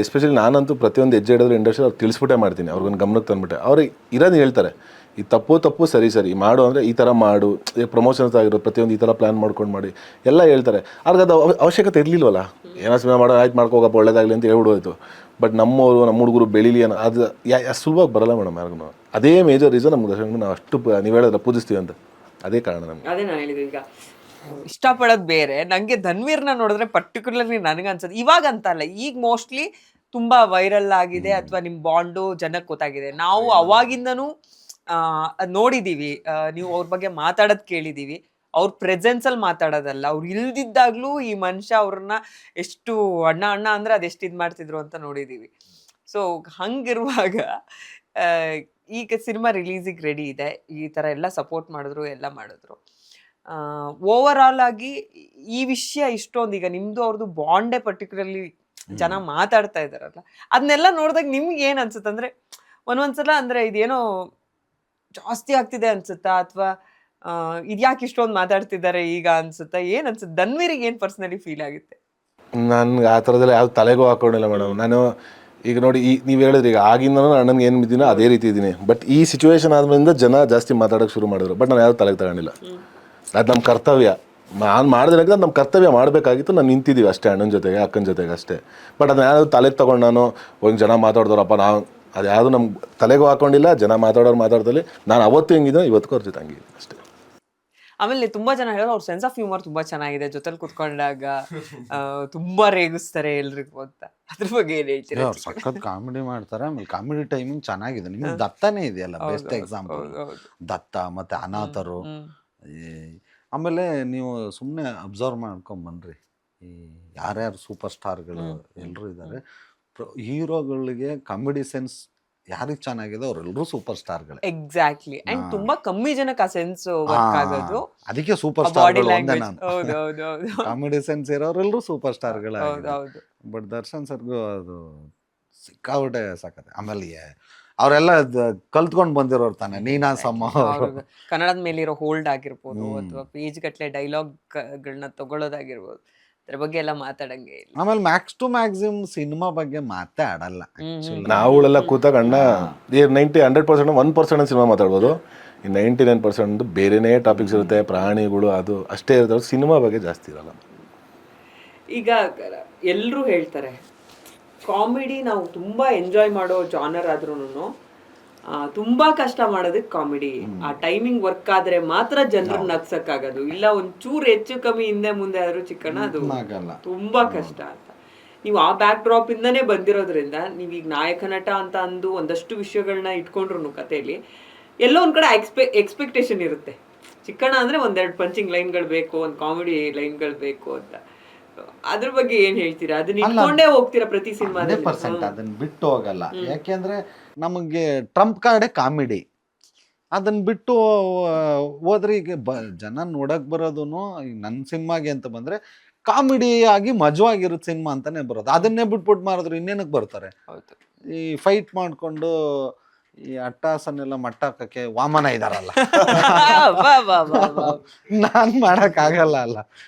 S1: ಎಸ್ಪೆಷಲಿ ನಾನಂತೂ ಪ್ರತಿಯೊಂದು ಹೆಜ್ಜೆ ಹಿಡಿದ್ರೆ ಇಂಡಸ್ಟ್ರಿ ಅವ್ರು ತಿಳಿಸ್ಬಿಟ್ಟೆ ಮಾಡ್ತೀನಿ, ಅವ್ರಿಗೊಂದು ಗಮನಕ್ಕೆ ತಂದುಬಿಟ್ಟೆ. ಅವ್ರಿಗೆ ಇರೋದು ಹೇಳ್ತಾರೆ, ಈ ತಪ್ಪು ಸರಿ ಮಾಡು ಅಂದರೆ ಈ ಥರ ಮಾಡು, ಪ್ರಮೋಷನ್ಸ್ ಆಗಿರೋ ಪ್ರತಿಯೊಂದು ಈ ಥರ ಪ್ಲ್ಯಾನ್ ಮಾಡ್ಕೊಂಡು ಮಾಡಿ ಎಲ್ಲ ಹೇಳ್ತಾರೆ. ಆದ್ರೆ ಅದು ಅವಶ್ಯಕತೆ ಇರಲಿಲ್ವಲ್ಲ, ಏನೋ ಸಿನಿಮಾ ಮಾಡೋ ಆಯ್ತು ಮಾಡ್ಕೋಗಪ್ಪ ಒಳ್ಳೇದಾಗಲಿ ಅಂತ ಹೇಳ್ಬಿಡೋಯ್ತು. ಬಟ್ ನಮ್ಮವರು ನಮ್ಮ ಹುಡುಗರು ಬೆಳೀಲಿ ಅನ್ನೋ ಅದು ಸುಲಭವಾಗಿ ಬರಲ್ಲ ಮೇಡಮ್ ಯಾರಿಗೂ. ಅದೇ ಮೇಜರ್ ರೀಸನ್ ನಮ್ಗೆ ದರ್ಶನ ನಾವು ಅಷ್ಟು ನೀವು ಹೇಳಿದ್ರೆ ಪೂಜಿಸ್ತೀವಿ ಅಂತ, ಅದೇ ಕಾರಣ ನಮ್ಗೆ.
S2: ಅದೇ ನಾನು ಹೇಳಿದೆ, ಈಗ ಇಷ್ಟಪಡೋದು ಬೇರೆ. ನಂಗೆ ಧನ್ವೀರ್ನ ನೋಡಿದ್ರೆ ಪರ್ಟಿಕ್ಯುಲರ್ಲಿ ನನಗೆ ಅನ್ಸೋದು ಇವಾಗ ಅಂತಲ್ಲ, ಈಗ ಮೋಸ್ಟ್ಲಿ ತುಂಬಾ ವೈರಲ್ ಆಗಿದೆ ಅಥವಾ ನಿಮ್ ಬಾಂಡು ಜನಕ್ಕೆ ಗೊತ್ತಾಗಿದೆ. ನಾವು ಅವಾಗಿಂದನೂ ಅದ್ ನೋಡಿದೀವಿ, ನೀವು ಅವ್ರ ಬಗ್ಗೆ ಮಾತಾಡೋದ್ ಕೇಳಿದೀವಿ. ಅವ್ರ ಪ್ರೆಸೆನ್ಸ್ ಅಲ್ಲಿ ಮಾತಾಡೋದಲ್ಲ, ಅವ್ರು ಇಲ್ದಿದ್ದಾಗ್ಲೂ ಈ ಮನುಷ್ಯ ಅವ್ರನ್ನ ಎಷ್ಟು ಅಣ್ಣ ಅಣ್ಣ ಅಂದ್ರೆ ಅದೆಷ್ಟು ಇದ್ ಮಾಡ್ತಿದ್ರು ಅಂತ ನೋಡಿದೀವಿ. ಸೊ ಹಂಗಿರುವಾಗ ಈಗ ಸಿನಿಮಾ ರಿಲೀಸಿಗೆ ರೆಡಿ ಇದೆ, ಈ ತರ ಎಲ್ಲ ಸಪೋರ್ಟ್ ಮಾಡಿದ್ರು, ಎಲ್ಲ ಮಾಡಿದ್ರು. ಓವರ್ ಆಲ್ ಆಗಿ ಈ ವಿಷಯ ಇಷ್ಟೊಂದು ಈಗ ನಿಮ್ದು ಅವ್ರದ್ದು ಬಾಂಡೇ ಪರ್ಟಿಕ್ಯುಲರ್ಲಿ ಜನ ಮಾತಾಡ್ತಾ ಇದಾರಲ್ಲ, ಅದನ್ನೆಲ್ಲ ನೋಡಿದಾಗ ನಿಮ್ಗೆ ಏನ್ ಅನ್ಸುತ್ತೆ ಅಂದ್ರೆ, ಒಂದೊಂದ್ಸಲ ಅಂದ್ರೆ ಇದೇನೋ ಜಾಸ್ತಿ ಆಗ್ತಿದೆ ಅನ್ಸುತ್ತಾ, ಅಥವಾ ಇದ್ಯಾಕೆ ಇಷ್ಟೊಂದು ಮಾತಾಡ್ತಿದ್ದಾರೆ ಈಗ ಅನ್ಸುತ್ತಾ, ಏನ್ ಅನ್ಸುತ್ತೆ? ಧನ್ವೀರಿಗೆ ಏನ್ ಪರ್ಸನಲಿ ಫೀಲ್ ಆಗುತ್ತೆ?
S1: ನನ್ಗೆ ಆ ಥರದ್ದೆಲ್ಲ ಯಾವ್ದು ತಲೆಗೂ ಹಾಕೊಂಡಿಲ್ಲ ಮೇಡಮ್. ನಾನು ಈಗ ನೋಡಿ, ನೀವು ಹೇಳಿದ್ರಿ ಈಗ ಆಗಿಂದನೂ ಅಣ್ಣನಿಗೆ ಏನು ಬಿದ್ದೀನೋ ಅದೇ ರೀತಿ ಇದ್ದೀನಿ. ಬಟ್ ಈ ಸಿಚುವೇಶನ್ ಆದ್ಮೇಲಿಂದ ಜನ ಜಾಸ್ತಿ ಮಾತಾಡೋಕೆ ಶುರು ಮಾಡಿದ್ರು. ಬಟ್ ನಾನು ಯಾವ್ದು ತಲೆಗೆ ತಗೊಂಡಿಲ್ಲ. ಅದು ನಮ್ಮ ಕರ್ತವ್ಯ, ನಾನು ಮಾಡಿದ್ರೆ ನಮ್ಮ ಕರ್ತವ್ಯ ಮಾಡಬೇಕಾಗಿತ್ತು. ನಾನು ನಿಂತಿದ್ದೀವಿ ಅಷ್ಟೇ, ಅಣ್ಣನ ಜೊತೆಗೆ ಅಕ್ಕನ ಜೊತೆಗೆ ಅಷ್ಟೇ. ಬಟ್ ಅದನ್ನ ಯಾವ್ದು ತಲೆಗೆ ತೊಗೊಂಡು ನಾನು ಒಂದು ಜನ ಮಾತಾಡಿದವ್ರಪ್ಪ, ನಾವು ಅದು ಯಾವುದು ನಮ್ಗೆ ತಲೆಗೂ ಹಾಕೊಂಡಿಲ್ಲ. ಜನ ಮಾತಾಡೋರು ಮಾತಾಡ್ದಲ್ಲಿ ನಾನು ಅವತ್ತು ಹೆಂಗಿದ್ದೆ ಇವತ್ತಿಗೂ ಅವ್ರ ಜೊತೆ ಹಂಗಿದೆ ಅಷ್ಟೇ.
S2: ಆಮೇಲೆ ತುಂಬಾ ಜನ ಹೇಳೋರು ಅವ್ರ ಸೆನ್ಸ್ ಆಫ್ ಹ್ಯೂಮರ್ ತುಂಬಾ ಚೆನ್ನಾಗಿದೆ, ಜೊತೆಲಿ ಕುತ್ಕೊಂಡಾಗ ತುಂಬಾ ರೇಗಿಸ್ತಾರೆ ಎಲ್ರಿಗೂ ಅಂತ. ಅದ್ರ ಬಗ್ಗೆ ಏನ್ ಹೇಳ್ತೀರಾ?
S3: ಅವ್ರು ಸಖತ್ ಕಾಮಿಡಿ ಮಾಡ್ತಾರೆ. ಆಮೇಲೆ ಕಾಮಿಡಿ ಟೈಮಿಂಗ್ ಚೆನ್ನಾಗಿದೆ. ನಿಮ್ಗೆ ದತ್ತನೇ ಇದೆಯಲ್ಲ ಬೆಸ್ಟ್ ಎಕ್ಸಾಂಪಲ್. ದತ್ತ ಮತ್ತೆ ಅನಾಥರು. ಆಮೇಲೆ ನೀವು ಸುಮ್ಮನೆ ಅಬ್ಸರ್ವ್ ಮಾಡ್ಕೊಂಡ್ ಬನ್ರಿ, ಈ ಯಾರ್ಯಾರು ಸೂಪರ್ ಸ್ಟಾರ್ಗಳು ಎಲ್ಲರೂ ಇದ್ದಾರೆ, ಹೀರೋಗಳಿಗೆ ಕಾಮಿಡಿ ಸೆನ್ಸ್ ಯಾರಿಗೆ ಚೆನ್ನಾಗಿದೆ ಅವರೆಲ್ಲರೂ ಸೂಪರ್ ಸ್ಟಾರ್ಗಳೇ.
S2: ಎಕ್ಸಾಕ್ಟ್ಲಿ. ಅಂಡ್ ತುಂಬಾ ಕಮ್ಮಿ ಜನಕ್ಕೆ ಆ ಸೆನ್ಸ್ ವರ್ಕ್ ಆಗೋದು,
S3: ಅದಕ್ಕೆ super
S2: body
S3: star
S2: language.
S3: Comedy sense ಇರೋರೆಲ್ಲರೂ ಸೂಪರ್ ಸ್ಟಾರ್ಗಳೇ. ಬಟ್ ದರ್ಶನ್ ಸರ್ಗೂ ಅದು ಸಿಕ್ಕಾಬಿಟ್ಟೆ ಸಾಕತ್ತೆ. ಆಮೇಲೆ ಅವರೆಲ್ಲ ಕಲ್ತ್ಕೊಂಡ್ ಬಂದಿರೋರು ತಾನೆ. ನೀನಾಸಮ್ಮ
S2: ಕನ್ನಡದ ಮೇಲಿರೋ ಹೋಲ್ಡ್ ಆಗಿರ್ಬೋದು, ಅಥವಾ ಪೇಜ್ ಗಟ್ಲೆ ಡೈಲಾಗ್ಗಳನ್ನ ತಗೊಳ್ಳೋದಾಗಿರ್ಬೋದು, ಅದ್ರ ಬಗ್ಗೆ ಎಲ್ಲ ಮಾತಾಡಂಗೆ ಇಲ್ಲ.
S3: ಆಮೇಲೆ ಮ್ಯಾಕ್ಸ್ ಟು ಮ್ಯಾಕ್ಸಿಮಮ್ ಸಿನಿಮಾ ಬಗ್ಗೆ ಮಾತಾಡಲ್ಲ.
S1: ನಾವುಗಳೆಲ್ಲ ಕೂತಾಗ ಅಣ್ಣ 100% 1% ಸಿನಿಮಾ ಮಾತಾಡ್ಬೋದು. ಈ 99% ಬೇರೆನೇ ಟಾಪಿಕ್ಸ್ ಇರುತ್ತೆ, ಪ್ರಾಣಿಗಳು ಅದು ಅಷ್ಟೇ ಇರ್ತವೆ. ಸಿನಿಮಾ ಬಗ್ಗೆ ಜಾಸ್ತಿ ಇರಲ್ಲ.
S2: ಈಗ ಎಲ್ಲರೂ ಹೇಳ್ತಾರೆ ಕಾಮಿಡಿ ನಾವು ತುಂಬಾ ಎಂಜಾಯ್ ಮಾಡೋ ಜಾನರ್ ಆದ್ರೂನು ತುಂಬಾ ಕಷ್ಟ ಮಾಡೋದಕ್ಕೆ ಕಾಮಿಡಿ. ಆ ಟೈಮಿಂಗ್ ವರ್ಕ್ ಆದ್ರೆ ಮಾತ್ರ ಜನರನ್ನ ನಗ್ಸಕ್ಕಾಗೋದು. ಇಲ್ಲ ಒಂಚೂರು ಹೆಚ್ಚು ಕಮ್ಮಿ ಹಿಂದೆ ಮುಂದೆ ಆದ್ರೂ ಚಿಕ್ಕಣ್ಣ ಅದು ತುಂಬಾ ಕಷ್ಟ ಅಂತ. ನೀವು ಆ ಬ್ಯಾಕ್ ಡ್ರಾಪ್ ಇಂದಾನೇ ಬಂದಿರೋದ್ರಿಂದ ನೀವೀಗ ನಾಯಕ ನಟ ಅಂತ ಅಂದು ಒಂದಷ್ಟು ವಿಷಯಗಳನ್ನ ಇಟ್ಕೊಂಡ್ರು ಕಥೆಯಲ್ಲಿ ಎಲ್ಲೋ ಒಂದ್ ಕಡೆ ಎಕ್ಸ್ಪೆಕ್ಟೇಷನ್ ಇರುತ್ತೆ. ಚಿಕ್ಕಣ್ಣ ಅಂದ್ರೆ ಒಂದೆರಡು ಪಂಚಿಂಗ್ ಲೈನ್ಗಳು ಬೇಕು, ಒಂದ್ ಕಾಮಿಡಿ ಲೈನ್ಗಳು ಬೇಕು ಅಂತ. ಅದ್ರ ಬಗ್ಗೆ ಏನ್ ಹೇಳ್ತೀರಾ? ಅದನ್ನ ಇಟ್ಕೊಂಡೇ ಹೋಗ್ತೀರಾ ಪ್ರತಿ ಸಿನಿಮಾ?
S3: 100% ಅದನ್ನ ಬಿಟ್ಟು ಹೋಗಲ್ಲ. ಯಾಕೆಂದ್ರೆ ನಮಗೆ ಟ್ರಂಪ್ ಕಾರ್ಡೇ ಕಾಮಿಡಿ. ಅದನ್ನ ಬಿಟ್ಟು ಹೋದ್ರೆ ಈಗ ಜನ ನೋಡಕ್ ಬರೋದೂನು ಈಗ ನನ್ನ ಸಿನಿಮಾಗೆ ಅಂತ ಬಂದ್ರೆ ಕಾಮಿಡಿ ಆಗಿ ಮಜವಾಗಿರೋ ಸಿನಿಮಾ ಅಂತಾನೆ ಬರೋದು. ಅದನ್ನೇ ಬಿಟ್ಬಿಟ್ಟು ಮಾರಿದ್ರು ಇನ್ನೇನಕ್ಕೆ ಬರ್ತಾರೆ? ಈ ಫೈಟ್ ಮಾಡ್ಕೊಂಡು ಈ ಅಟ್ಟಾಸನ್ನೆಲ್ಲ ಮಟ್ಟಾಕಕ್ಕೆ ವಾಮನ ಇದಾರಲ್ಲ, ನಾನ್ ಮಾಡಕ್ ಆಗಲ್ಲ ಅಲ್ಲ.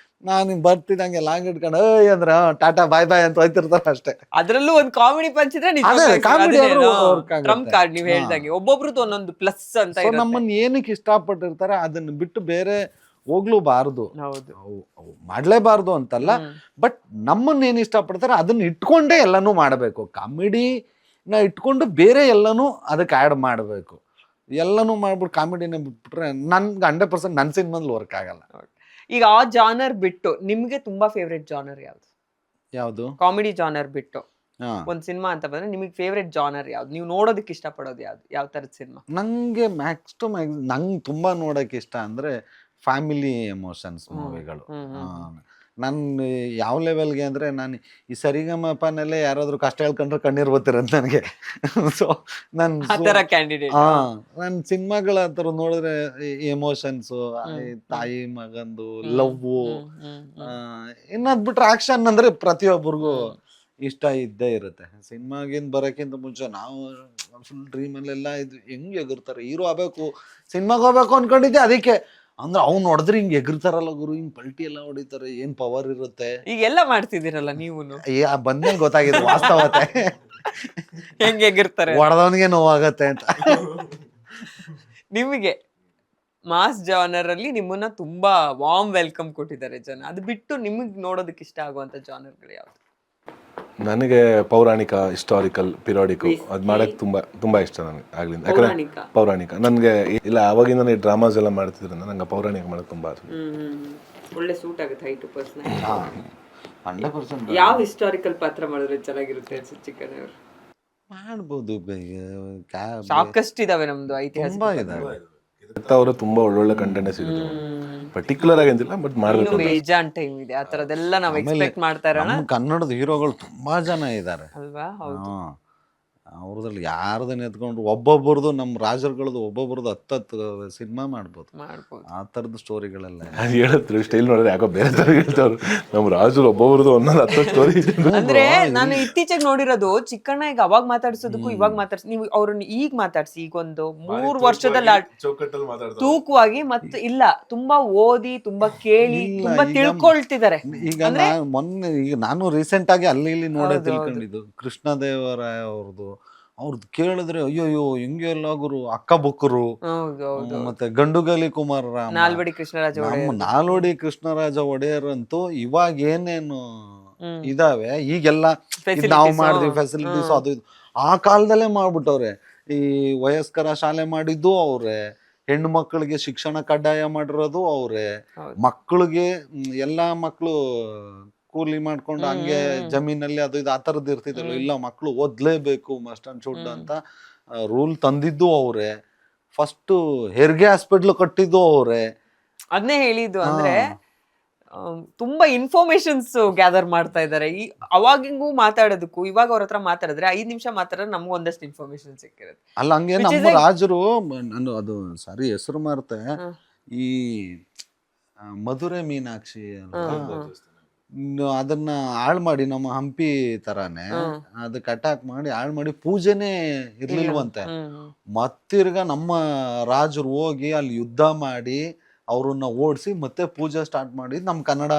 S3: ನಾನು ಬರ್ತಿದಂಗೆ ಲಾಂಗ್ ಇಟ್ಕೊಂಡು ಅಂದ್ರ ಟಾಟಾ ಬಾಯ್ ಬಾಯ್ ಅಂತ ಹೋಯ್ತಿರ್ತಾರ ಅಷ್ಟೇ.
S2: ಅದ್ರಲ್ಲೂ ಒಂದ್ ಕಾಮಿಡಿ ಪಂಚಿದ್ರೆ ಟ್ರಂಪ್ ಕಾರ್ಡ್ ನೀವ್ ಹೇಳ್ದಂಗೆ ಒಬ್ಬೊಬ್ರದ್ದು ಒಂದೊಂದು ಪ್ಲಸ್ ಅಂತ.
S3: ನಮ್ಮನ್ನ ಏನಕ್ಕೆ ಇಷ್ಟಪಟ್ಟಿರ್ತಾರೆ ಅದನ್ನ ಬಿಟ್ಟು ಬೇರೆ ಹೋಗ್ಲೂಬಾರ್ದು, ಮಾಡ್ಲೇಬಾರ್ದು ಅಂತಲ್ಲ. ಬಟ್ ನಮ್ಮನ್ನ ಏನ್ ಇಷ್ಟಪಡ್ತಾರೆ ಅದನ್ನ ಇಟ್ಕೊಂಡೇ ಎಲ್ಲಾನು ಮಾಡಬೇಕು. ಕಾಮಿಡಿನ ಇಟ್ಕೊಂಡು ಬೇರೆ ಎಲ್ಲಾನು ಅದಕ್ಕೆ ಆ್ಯಡ್ ಮಾಡಬೇಕು. ಎಲ್ಲಾನು ಮಾಡ್ಬಿಟ್ಟು ಕಾಮಿಡಿನ ಬಿಟ್ಬಿಟ್ರೆ ನನ್ಗೆ 100% ನನ್ನ ಸಿನಿಮಾದಲ್ಲಿ ವರ್ಕ್ ಆಗಲ್ಲ.
S2: ಈಗ ಆ ಜಾನರ್ ಬಿಟ್ಟು ನಿಮ್ಗೆ ತುಂಬಾ ಫೇವ್ರೆಟ್ ಜಾನರ್ ಯಾವ್ದು?
S3: ಯಾವ್ದು?
S2: ಕಾಮಿಡಿ ಜಾನರ್ ಬಿಟ್ಟು ಒಂದ್ ಸಿನಿಮಾ ಅಂತ ಬಂದ್ರೆ ನಿಮಗೆ ಫೇವ್ರೆಟ್ ಜಾನರ್ ಯಾವ್ದು? ನೀವು ನೋಡೋದಕ್ಕೆ ಇಷ್ಟಪಡೋದು ಯಾವ್ದು? ಯಾವ ತರದ ಸಿನಿಮಾ?
S3: ನಂಗೆ ಮ್ಯಾಕ್ಸ್ ಟು ಮ್ಯಾಕ್ಸ್ ನಂಗೆ ತುಂಬಾ ನೋಡಕ್ ಇಷ್ಟ ಅಂದ್ರೆ ಫ್ಯಾಮಿಲಿ ಎಮೋಷನ್ಸ್ ಮೂವಿಗಳು. ನಾನು ಯಾವ ಲೆವೆಲ್ಗೆ ಅಂದರೆ ನಾನು ಈ ಸರಿಗಮಪನಲ್ಲೇ ಯಾರಾದರೂ ಕಷ್ಟ ಹೇಳ್ಕೊಂಡ್ರೆ ಕಣ್ಣೀರು ಬರ್ತಿರೋದು ನನಗೆ. ಸೊ ನನ್ನ ಸಿನಿಮಾಗಳ ಥರ ನೋಡಿದ್ರೆ ಎಮೋಷನ್ಸು, ತಾಯಿ ಮಗಂದು ಲವ್ವು, ಇನ್ನದ್ ಬಿಟ್ರೆ ಆಕ್ಷನ್ ಅಂದರೆ ಪ್ರತಿಯೊಬ್ಬರಿಗೂ ಇಷ್ಟ ಇದ್ದೇ ಇರುತ್ತೆ. ಸಿನಿಮಾಗಿಂದ ಬರೋಕ್ಕಿಂತ ಮುಂಚೆ ನಾವು ಫುಲ್ ಡ್ರೀಮಲ್ಲೆಲ್ಲ ಇದು ಹೆಂಗೆ ಎಗಿರ್ತಾರೆ, ಹೀರೋ ಆಗಬೇಕು, ಸಿನಿಮಾಗೆ ಹೋಗ್ಬೇಕು ಅನ್ಕೊಂಡಿದ್ದೆ. ಅದಕ್ಕೆ ಅಂದ್ರೆ ಅವ್ನು ಹೊಡೆದ್ರೆ ಹಿಂಗ್ ಎಗರ್ತಾರಲ್ಲ ಗುರು, ಹಿಂಗ್ ಪಲ್ಟಿ ಎಲ್ಲ ಹೊಡಿತಾರೆ, ಏನ್ ಪವರ್ ಇರುತ್ತೆ.
S2: ಈಗೆಲ್ಲ ಮಾಡ್ತಿದ್ದೀರಲ್ಲ ನೀವು?
S3: ಬಂದ್ಮೇಲೆ ಗೊತ್ತಾಗಿದೆ ವಾಸ್ತವತೆ,
S2: ಹೆಂಗ್ ಎಗಿರ್ತಾರೆ,
S3: ಹೊಡೆದವನಿಗೆ ನೋವಾಗತ್ತೆ ಅಂತ.
S2: ನಿಮಗೆ ಮಾಸ್ ಜಾನರ್ ಅಲ್ಲಿ ನಿಮ್ಮನ್ನ ತುಂಬಾ ವಾರ್ಮ್ ವೆಲ್ಕಮ್ ಕೊಟ್ಟಿದ್ದಾರೆ ಜನ. ಅದು ಬಿಟ್ಟು ನಿಮಗೆ ನೋಡೋದಕ್ಕೆ ಇಷ್ಟ ಆಗುವಂತ ಜಾನರ್ಗಳು ಯಾವ್ದು?
S1: ನನಗೆ ಪೌರಾಣಿಕ, ಹಿಸ್ಟಾರಿಕಲ್, ಪಿರಿಯಾಡಿಕ್ ಅದು ಮಾಡಕ್ಕೆ ತುಂಬ ಇಷ್ಟ ನನಗೆ ಆಗ್ಲಿಂದ. ಯಾಕಂದ್ರೆ ಪೌರಾಣಿಕ ನನಗೆ ಇಲ್ಲ ಅವಾಗಿಂದ ಡ್ರಾಮಾಸ್ ಎಲ್ಲ ಮಾಡ್ತಿದ್ರಿಂದ ನಂಗೆ ಪೌರಾಣಿಕ ಮಾಡೋದು ತುಂಬ ಆಸೆ.
S2: ಒಳ್ಳೆ ಸೂಟ್ ಆಗುತ್ತೆ ಹೈಟು ಪರ್ಸನ್.
S3: 100%
S2: ಯಾವ ಹಿಸ್ಟಾರಿಕಲ್ ಪಾತ್ರ ಮಾಡಿದ್ರೆ ಚೆನ್ನಾಗಿರುತ್ತೆ ಅನ್ಸುತ್ತೆ ಚಿಕನ್ ಅವರು?
S3: ಮಾಡ್ಬೋದು.
S2: ಸಾಕಷ್ಟು ಇದಾವೆ ನಮ್ದು ಐತಿಹಾಸಿಕ.
S3: ತುಂಬಾ ಇದಾವೆ.
S1: ಅವರು ತುಂಬಾ ಒಳ್ಳೊಳ್ಳೆ ಕಂಟೆಂಟ್ ಸಿಗುತ್ತೆ. ಪರ್ಟಿಕ್ಯುಲರ್ ಆಗಿ ಅಂತಿಲ್ಲ, ಬಟ್ ಮಾಡ್ಬೇಕು.
S2: ಬೇಜಾನ್ ಟೈಮ್ ಇದೆ ಆ ತರದೆಲ್ಲ ನಾವು ಎಕ್ಸ್ಪೆಕ್ಟ್ ಮಾಡ್ತಾ ಇರೋಣ.
S3: ನಮ್ಮ ಕನ್ನಡದ ಹೀರೋಗಳು ತುಂಬಾ ಜನ ಇದ್ದಾರೆ
S2: ಅಲ್ವಾ? ಹೌದು.
S3: ಅವ್ರದ್ರಲ್ಲಿ ಯಾರ್ದನ್ನ ಎತ್ಕೊಂಡು ಒಬ್ಬೊಬ್ಬರದು ನಮ್ಮ ರಾಜರುಗಳದ್ದು ಒಬ್ಬೊಬ್ಬರದು 10 ಸಿನಿಮಾ ಮಾಡ್ಬೋದು. ಆ ಥರದ ಸ್ಟೋರಿಗಳೆಲ್ಲ
S1: ಅದು ಹೇಳತ್ರು ಸ್ಟೈಲ್ ನೋಡಿದ್ರೆ ಯಾಕೋ ಬೇರೆ ಥರ ಹೇಳ್ತಾವ್ರು. ನಮ್ಮ ರಾಜರು ಒಬ್ಬೊಬ್ರದ್ದು 10 ಸ್ಟೋರಿ.
S2: ಅಂದ್ರೆ ನಾನು ಇತ್ತೀಚೆಗೆ ನೋಡಿರೋದು ಚಿಕ್ಕಣ್ಣ ಈಗ ಅವಾಗ ಮಾತಾಡ್ಸೋದಕ್ಕೂ ಇವಾಗ ಮಾತಾಡ್ಸಿ, ನೀವು ಅವ್ರನ್ನ ಈಗ ಮಾತಾಡ್ಸಿ ಈಗ ಒಂದು 3 ವರ್ಷದಲ್ಲಿ
S1: ಚೌಕಟ್ಟಲ್ಲಿ ಮಾತಾಡ್ತಾರೆ
S2: ತೂಕವಾಗಿ ಮತ್ತೆ ಇಲ್ಲ ತುಂಬಾ ಓದಿ ತುಂಬಾ ಕೇಳಿ ತುಂಬಾ ತಿಳ್ಕೊಳ್ತಿದ್ದಾರೆ.
S3: ಈಗ ಮೊನ್ನೆ ಈಗ ನಾನು ರೀಸೆಂಟ್ ಆಗಿ ಅಲ್ಲಿ ಇಲ್ಲಿ ನೋಡೇ ತಿಳ್ಕೊಂಡಿದ್ದು ಕೃಷ್ಣದೇವರಾಯ ಅವ್ರದ್ದು ಕೇಳಿದ್ರೆ ಅಯ್ಯೋಯ್ಯೋ ಹಿಂಗೆ ಎಲ್ಲ ಗುರು ಅಕ್ಕ ಬುಕ್ಕರು, ಮತ್ತೆ ಗಂಡುಗಲಿ ಕುಮಾರರಾಮ,
S2: ನಾಲ್ವಡಿ ಕೃಷ್ಣರಾಜ
S3: ನಮ್ಮ ನಾಲ್ವಡಿ ಕೃಷ್ಣರಾಜ ಒಡೆಯರ್ ಅಂತೂ ಇವಾಗ ಏನೇನು ಇದಾವೆ ಈಗೆಲ್ಲ ನಾವು ಮಾಡಿದ್ವಿ ಫೆಸಿಲಿಟೀಸ್ ಅದು ಇದು ಆ ಕಾಲದಲ್ಲೇ ಮಾಡ್ಬಿಟ್ಟವ್ರೆ. ಈ ವಯಸ್ಕರ ಶಾಲೆ ಮಾಡಿದ್ದು ಅವ್ರೆ, ಹೆಣ್ಣು ಮಕ್ಕಳಿಗೆ ಶಿಕ್ಷಣ ಕಡ್ಡಾಯ ಮಾಡಿರೋದು ಅವ್ರೆ, ಮಕ್ಕಳಿಗೆ ಎಲ್ಲಾ ಮಕ್ಕಳು ಕೂಲಿ ಮಾಡ್ಕೊಂಡು ಹಂಗೆ ಜಮೀನಲ್ಲಿ ಅದು ಇದು ಆ ಥರದ್ದು ಇರ್ತಿದ್ದಲ್ಲ, ಇಲ್ಲ ಮಕ್ಕಳು ಓದ್ಲೇಬೇಕು ಮಸ್ಟ್ ಅಂಡ್ ಶುಡ್ ಅಂತ ರೂಲ್ ತಂದಿದ್ದು ಅವ್ರೆ. ಫಸ್ಟ್ ಹೆರಿಗೆ ಹಾಸ್ಪಿಟ್ಲ್ ಕಟ್ಟಿದ್ದು ಅವ್ರೆ.
S2: ಅದನ್ನೇ ಹೇಳಿದ್ದು. ಅಂದ್ರೆ ತುಂಬಾ ಇನ್ಫಾರ್ಮೇಶನ್ಸ್ ಗ್ಯಾದರ್ ಮಾಡ್ತಾ ಇದ್ದಾರೆ. ಈ ಅವಾಗಿಂಗೂ ಮಾತಾಡೋದಕ್ಕೂ ಇವಾಗ ಅವ್ರ ಹತ್ರ ಮಾತಾಡಿದ್ರೆ 5 ನಿಮಿಷ ಮಾತಾಡಿದ್ರೆ ನಮ್ಗೆ ಒಂದಷ್ಟು ಇನ್ಫಾರ್ಮೇಶನ್ ಸಿಕ್ಕಿರುತ್ತೆ.
S3: ಅಲ್ಲ ಹಂಗೆ ನಮ್ಮ ರಾಜರು, ನಾನು ಅದು ಸಾರಿ ಹೆಸರು ಮಾರ್ತೆ, ಈ ಮಧುರೆ ಮೀನಾಕ್ಷಿ ಅದನ್ನ ಹಾಳು ಮಾಡಿ ನಮ್ಮ ಹಂಪಿ ತರಾನೇ ಅದಕ್ಕೆ ಅಟ್ಯಾಕ್ ಮಾಡಿ ಹಾಳು ಮಾಡಿ ಪೂಜೆನೇ ಇರ್ಲಿಲ್ವಂತೆ. ಮತ್ತಿರ್ಗ ನಮ್ಮ ರಾಜರು ಹೋಗಿ ಅಲ್ಲಿ ಯುದ್ಧ ಮಾಡಿ ಅವ್ರನ್ನ ಓಡಿಸಿ ಮತ್ತೆ ಪೂಜೆ ಸ್ಟಾರ್ಟ್ ಮಾಡಿದ್ ನಮ್ ಕನ್ನಡ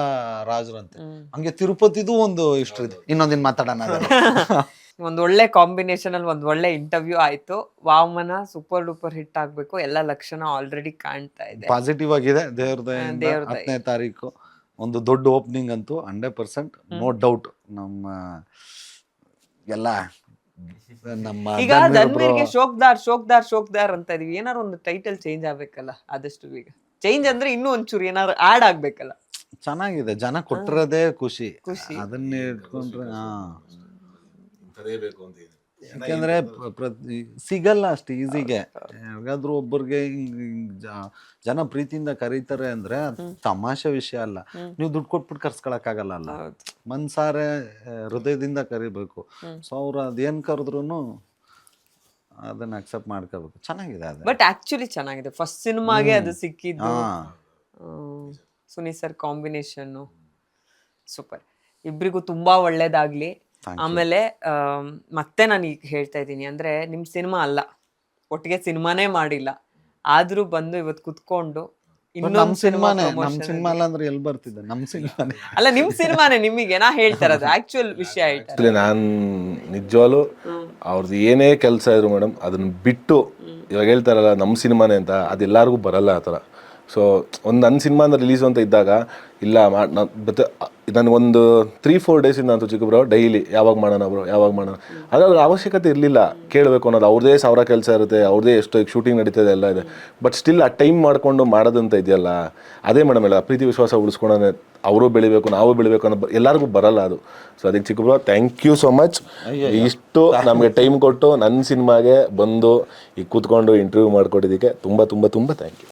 S3: ರಾಜರಂತೆ. ಹಂಗೆ ತಿರುಪತಿದು ಒಂದು ಹಿಸ್ಟ್ರಿ ಇದೆ. ಇನ್ನೊಂದಿನ ಮಾತಾಡೋಣ.
S2: ಒಂದ್ ಒಳ್ಳೆ ಕಾಂಬಿನೇಷನ್ ಅಲ್ಲಿ ಒಂದ್ ಒಳ್ಳೆ ಇಂಟರ್ವ್ಯೂ ಆಯ್ತು. ವಾಮನ ಸೂಪರ್ ಡೂಪರ್ ಹಿಟ್ ಆಗ್ಬೇಕು, ಎಲ್ಲ ಲಕ್ಷಣ ಆಲ್ರೆಡಿ ಕಾಣ್ತಾ ಇದೆ.
S3: ಪಾಸಿಟಿವ್ ಆಗಿದೆ. ದೇವ್ರದಯಿಂದ 10ನೇ ತಾರೀಕು ಒಂದು ದೊಡ್ಡ ಓಪನಿಂಗ್ ಅಂತೂ 100% ನೋ ಡೌಟ್. ನಮ್ಮ ಎಲ್ಲ ನಮ್ಮ
S2: ಈಗ ಧನ್ವೀರ್ಗೆ ಶೋಕ್ದಾರ್ ಅಂತ ಇದೀವಿ. ಏನಾರು ಒಂದು ಟೈಟಲ್ ಚೇಂಜ್ ಆಗ್ಬೇಕಲ್ಲ ಆದಷ್ಟು ಬೇಗ. ಚೇಂಜ್ ಅಂದ್ರೆ ಇನ್ನೂ ಒಂಚೂರು ಏನಾದ್ರು ಆಡ್ ಆಗ್ಬೇಕಲ್ಲ.
S3: ಚೆನ್ನಾಗಿದೆ, ಜನ ಕೊಟ್ಟಿರೋದೇ ಖುಷಿ. ಅದನ್ನೇ ಇಟ್ಕೊಂಡ್ರೆ ಯಾಕಂದ್ರೆ ಸಿಗಲ್ಲ ಅಷ್ಟು ಈಸಿಗೆ. ಯಾರಿಗಾದ್ರೂ ಒಬ್ಬರಿಗೆ ಜನ ಪ್ರೀತಿಯಿಂದ ಕರೀತಾರೆ ಅಂದ್ರೆ ತಮಾಷೆ ವಿಷಯ ಅಲ್ಲ. ನೀವು ದುಡ್ಡು ಕೊಟ್ಬಿಟ್ಟು ಕರ್ಸ್ಕೊಳಕ್ ಆಗಲ್ಲ ಅಲ್ಲ, ಮನ್ಸಾರೆ ಹೃದಯದಿಂದ ಕರಿಬೇಕು. ಸೊ ಅವ್ರು ಅದೇನ್ ಕರೆದ್ರು ಅದನ್ನ ಅಕ್ಸೆಪ್ಟ್ ಮಾಡ್ಕೋಬೇಕು. ಚೆನ್ನಾಗಿದೆ ಅದು.
S2: ಬಟ್ ಆಕ್ಚುಲಿ ಚೆನ್ನಾಗಿದೆ. ಫಸ್ಟ್ ಸಿನಿಮಾಗೆ ಅದು ಸಿಕ್ಕಿದ್ದು. Suni sir combination super. ಇಬ್ರಿಗೂ ತುಂಬಾ ಒಳ್ಳೇದಾಗ್ಲಿ. ಆಮೇಲೆ ಮತ್ತೆ ನಾನು ಈಗ ಹೇಳ್ತಾ ಇದ್ದೀನಿ, ಅಂದ್ರೆ ನಿಮ್ ಸಿನಿಮಾ ಅಲ್ಲ, ಒಟ್ಟಿಗೆ ಸಿನಿಮಾನೇ ಮಾಡಿಲ್ಲ, ಆದ್ರೂ ಬಂದು ಇವತ್ತು ಕುತ್ಕೊಂಡು ಇನ್ನೊಂದು ಸಿನಿಮಾನೇ.
S3: ನಮ್ ಸಿನಿಮಾ ಅಲ್ಲ ಅಂದ್ರೆ ಎಲ್ಲಿ ಬರ್ತಿದ್ದೆ? ನಮ್ ಸಿನಿಮಾನೇ
S2: ಅಲ್ಲ, ನಿಮ್ ಸಿನಿಮಾನೇ. ನಿಮಗೆ ನಾ ಹೇಳ್ತಾ ಇರೋದು ಆಕ್ಚುಯಲ್ ವಿಷಯ ಹೇಳ್ತಾರೆ.
S1: ನಾನು ನಿಜವಾಗ್ಲು ಅವ್ರದ್ದು ಏನೇ ಕೆಲಸ ಇದ್ರು ಮೇಡಮ್, ಅದನ್ನ ಬಿಟ್ಟು ಇವಾಗ ಹೇಳ್ತಾರಲ್ಲ ನಮ್ಮ ಸಿನಿಮಾನೇ ಅಂತ, ಅದೆಲ್ಲರಿಗೂ ಬರಲ್ಲ ಆ ಥರ. ಸೊ ಒಂದು ನನ್ನ ಸಿನಿಮಾ ರಿಲೀಸ್ ಅಂತ ಇದ್ದಾಗ ಇಲ್ಲ ಮತ್ತೆ ನನಗೊಂದು 3-4 ಡೇಸಿಂದ ಅಂತೂ ಚಿಕ್ಕಬ್ರೋ ಡೈಲಿ ಯಾವಾಗ ಮಾಡೋಣ ಬ್ರೋ, ಯಾವಾಗ ಮಾಡೋಣ. ಅದ್ರ ಅವಶ್ಯಕತೆ ಇರಲಿಲ್ಲ ಕೇಳಬೇಕು ಅನ್ನೋದು. ಅವ್ರದ್ದೇ 1000 ಕೆಲಸ ಇರುತ್ತೆ, ಅವ್ರದ್ದೇ ಎಷ್ಟೋ ಈಗ ಶೂಟಿಂಗ್ ನಡೀತದೆ ಎಲ್ಲ ಇದೆ. ಬಟ್ ಸ್ಟಿಲ್ ಆ ಟೈಮ್ ಮಾಡಿಕೊಂಡು ಮಾಡೋದಂತ ಇದೆಯಲ್ಲ, ಅದೇ ಮೇಡಮ್ ಎಲ್ಲ ಪ್ರೀತಿ ವಿಶ್ವಾಸ ಉಳಿಸ್ಕೊಂಡೇ ಅವರು ಬೆಳಿಬೇಕು, ನಾವು ಬೆಳಿಬೇಕು ಅನ್ನೋ ಎಲ್ಲರಿಗೂ ಬರಲ್ಲ ಅದು. ಸೊ ಅದಕ್ಕೆ ಚಿಕ್ಕಬ್ರೋ ಥ್ಯಾಂಕ್ ಯು ಸೋ ಮಚ್. ಇಷ್ಟು ನಮಗೆ ಟೈಮ್ ಕೊಟ್ಟು ನನ್ನ ಸಿನಿಮಾಗೆ ಬಂದು ಈಗ ಕೂತ್ಕೊಂಡು ಇಂಟರ್ವ್ಯೂ ಮಾಡಿಕೊಟ್ಟಿದ್ದಕ್ಕೆ ತುಂಬ ತುಂಬ ತುಂಬ ಥ್ಯಾಂಕ್ ಯು.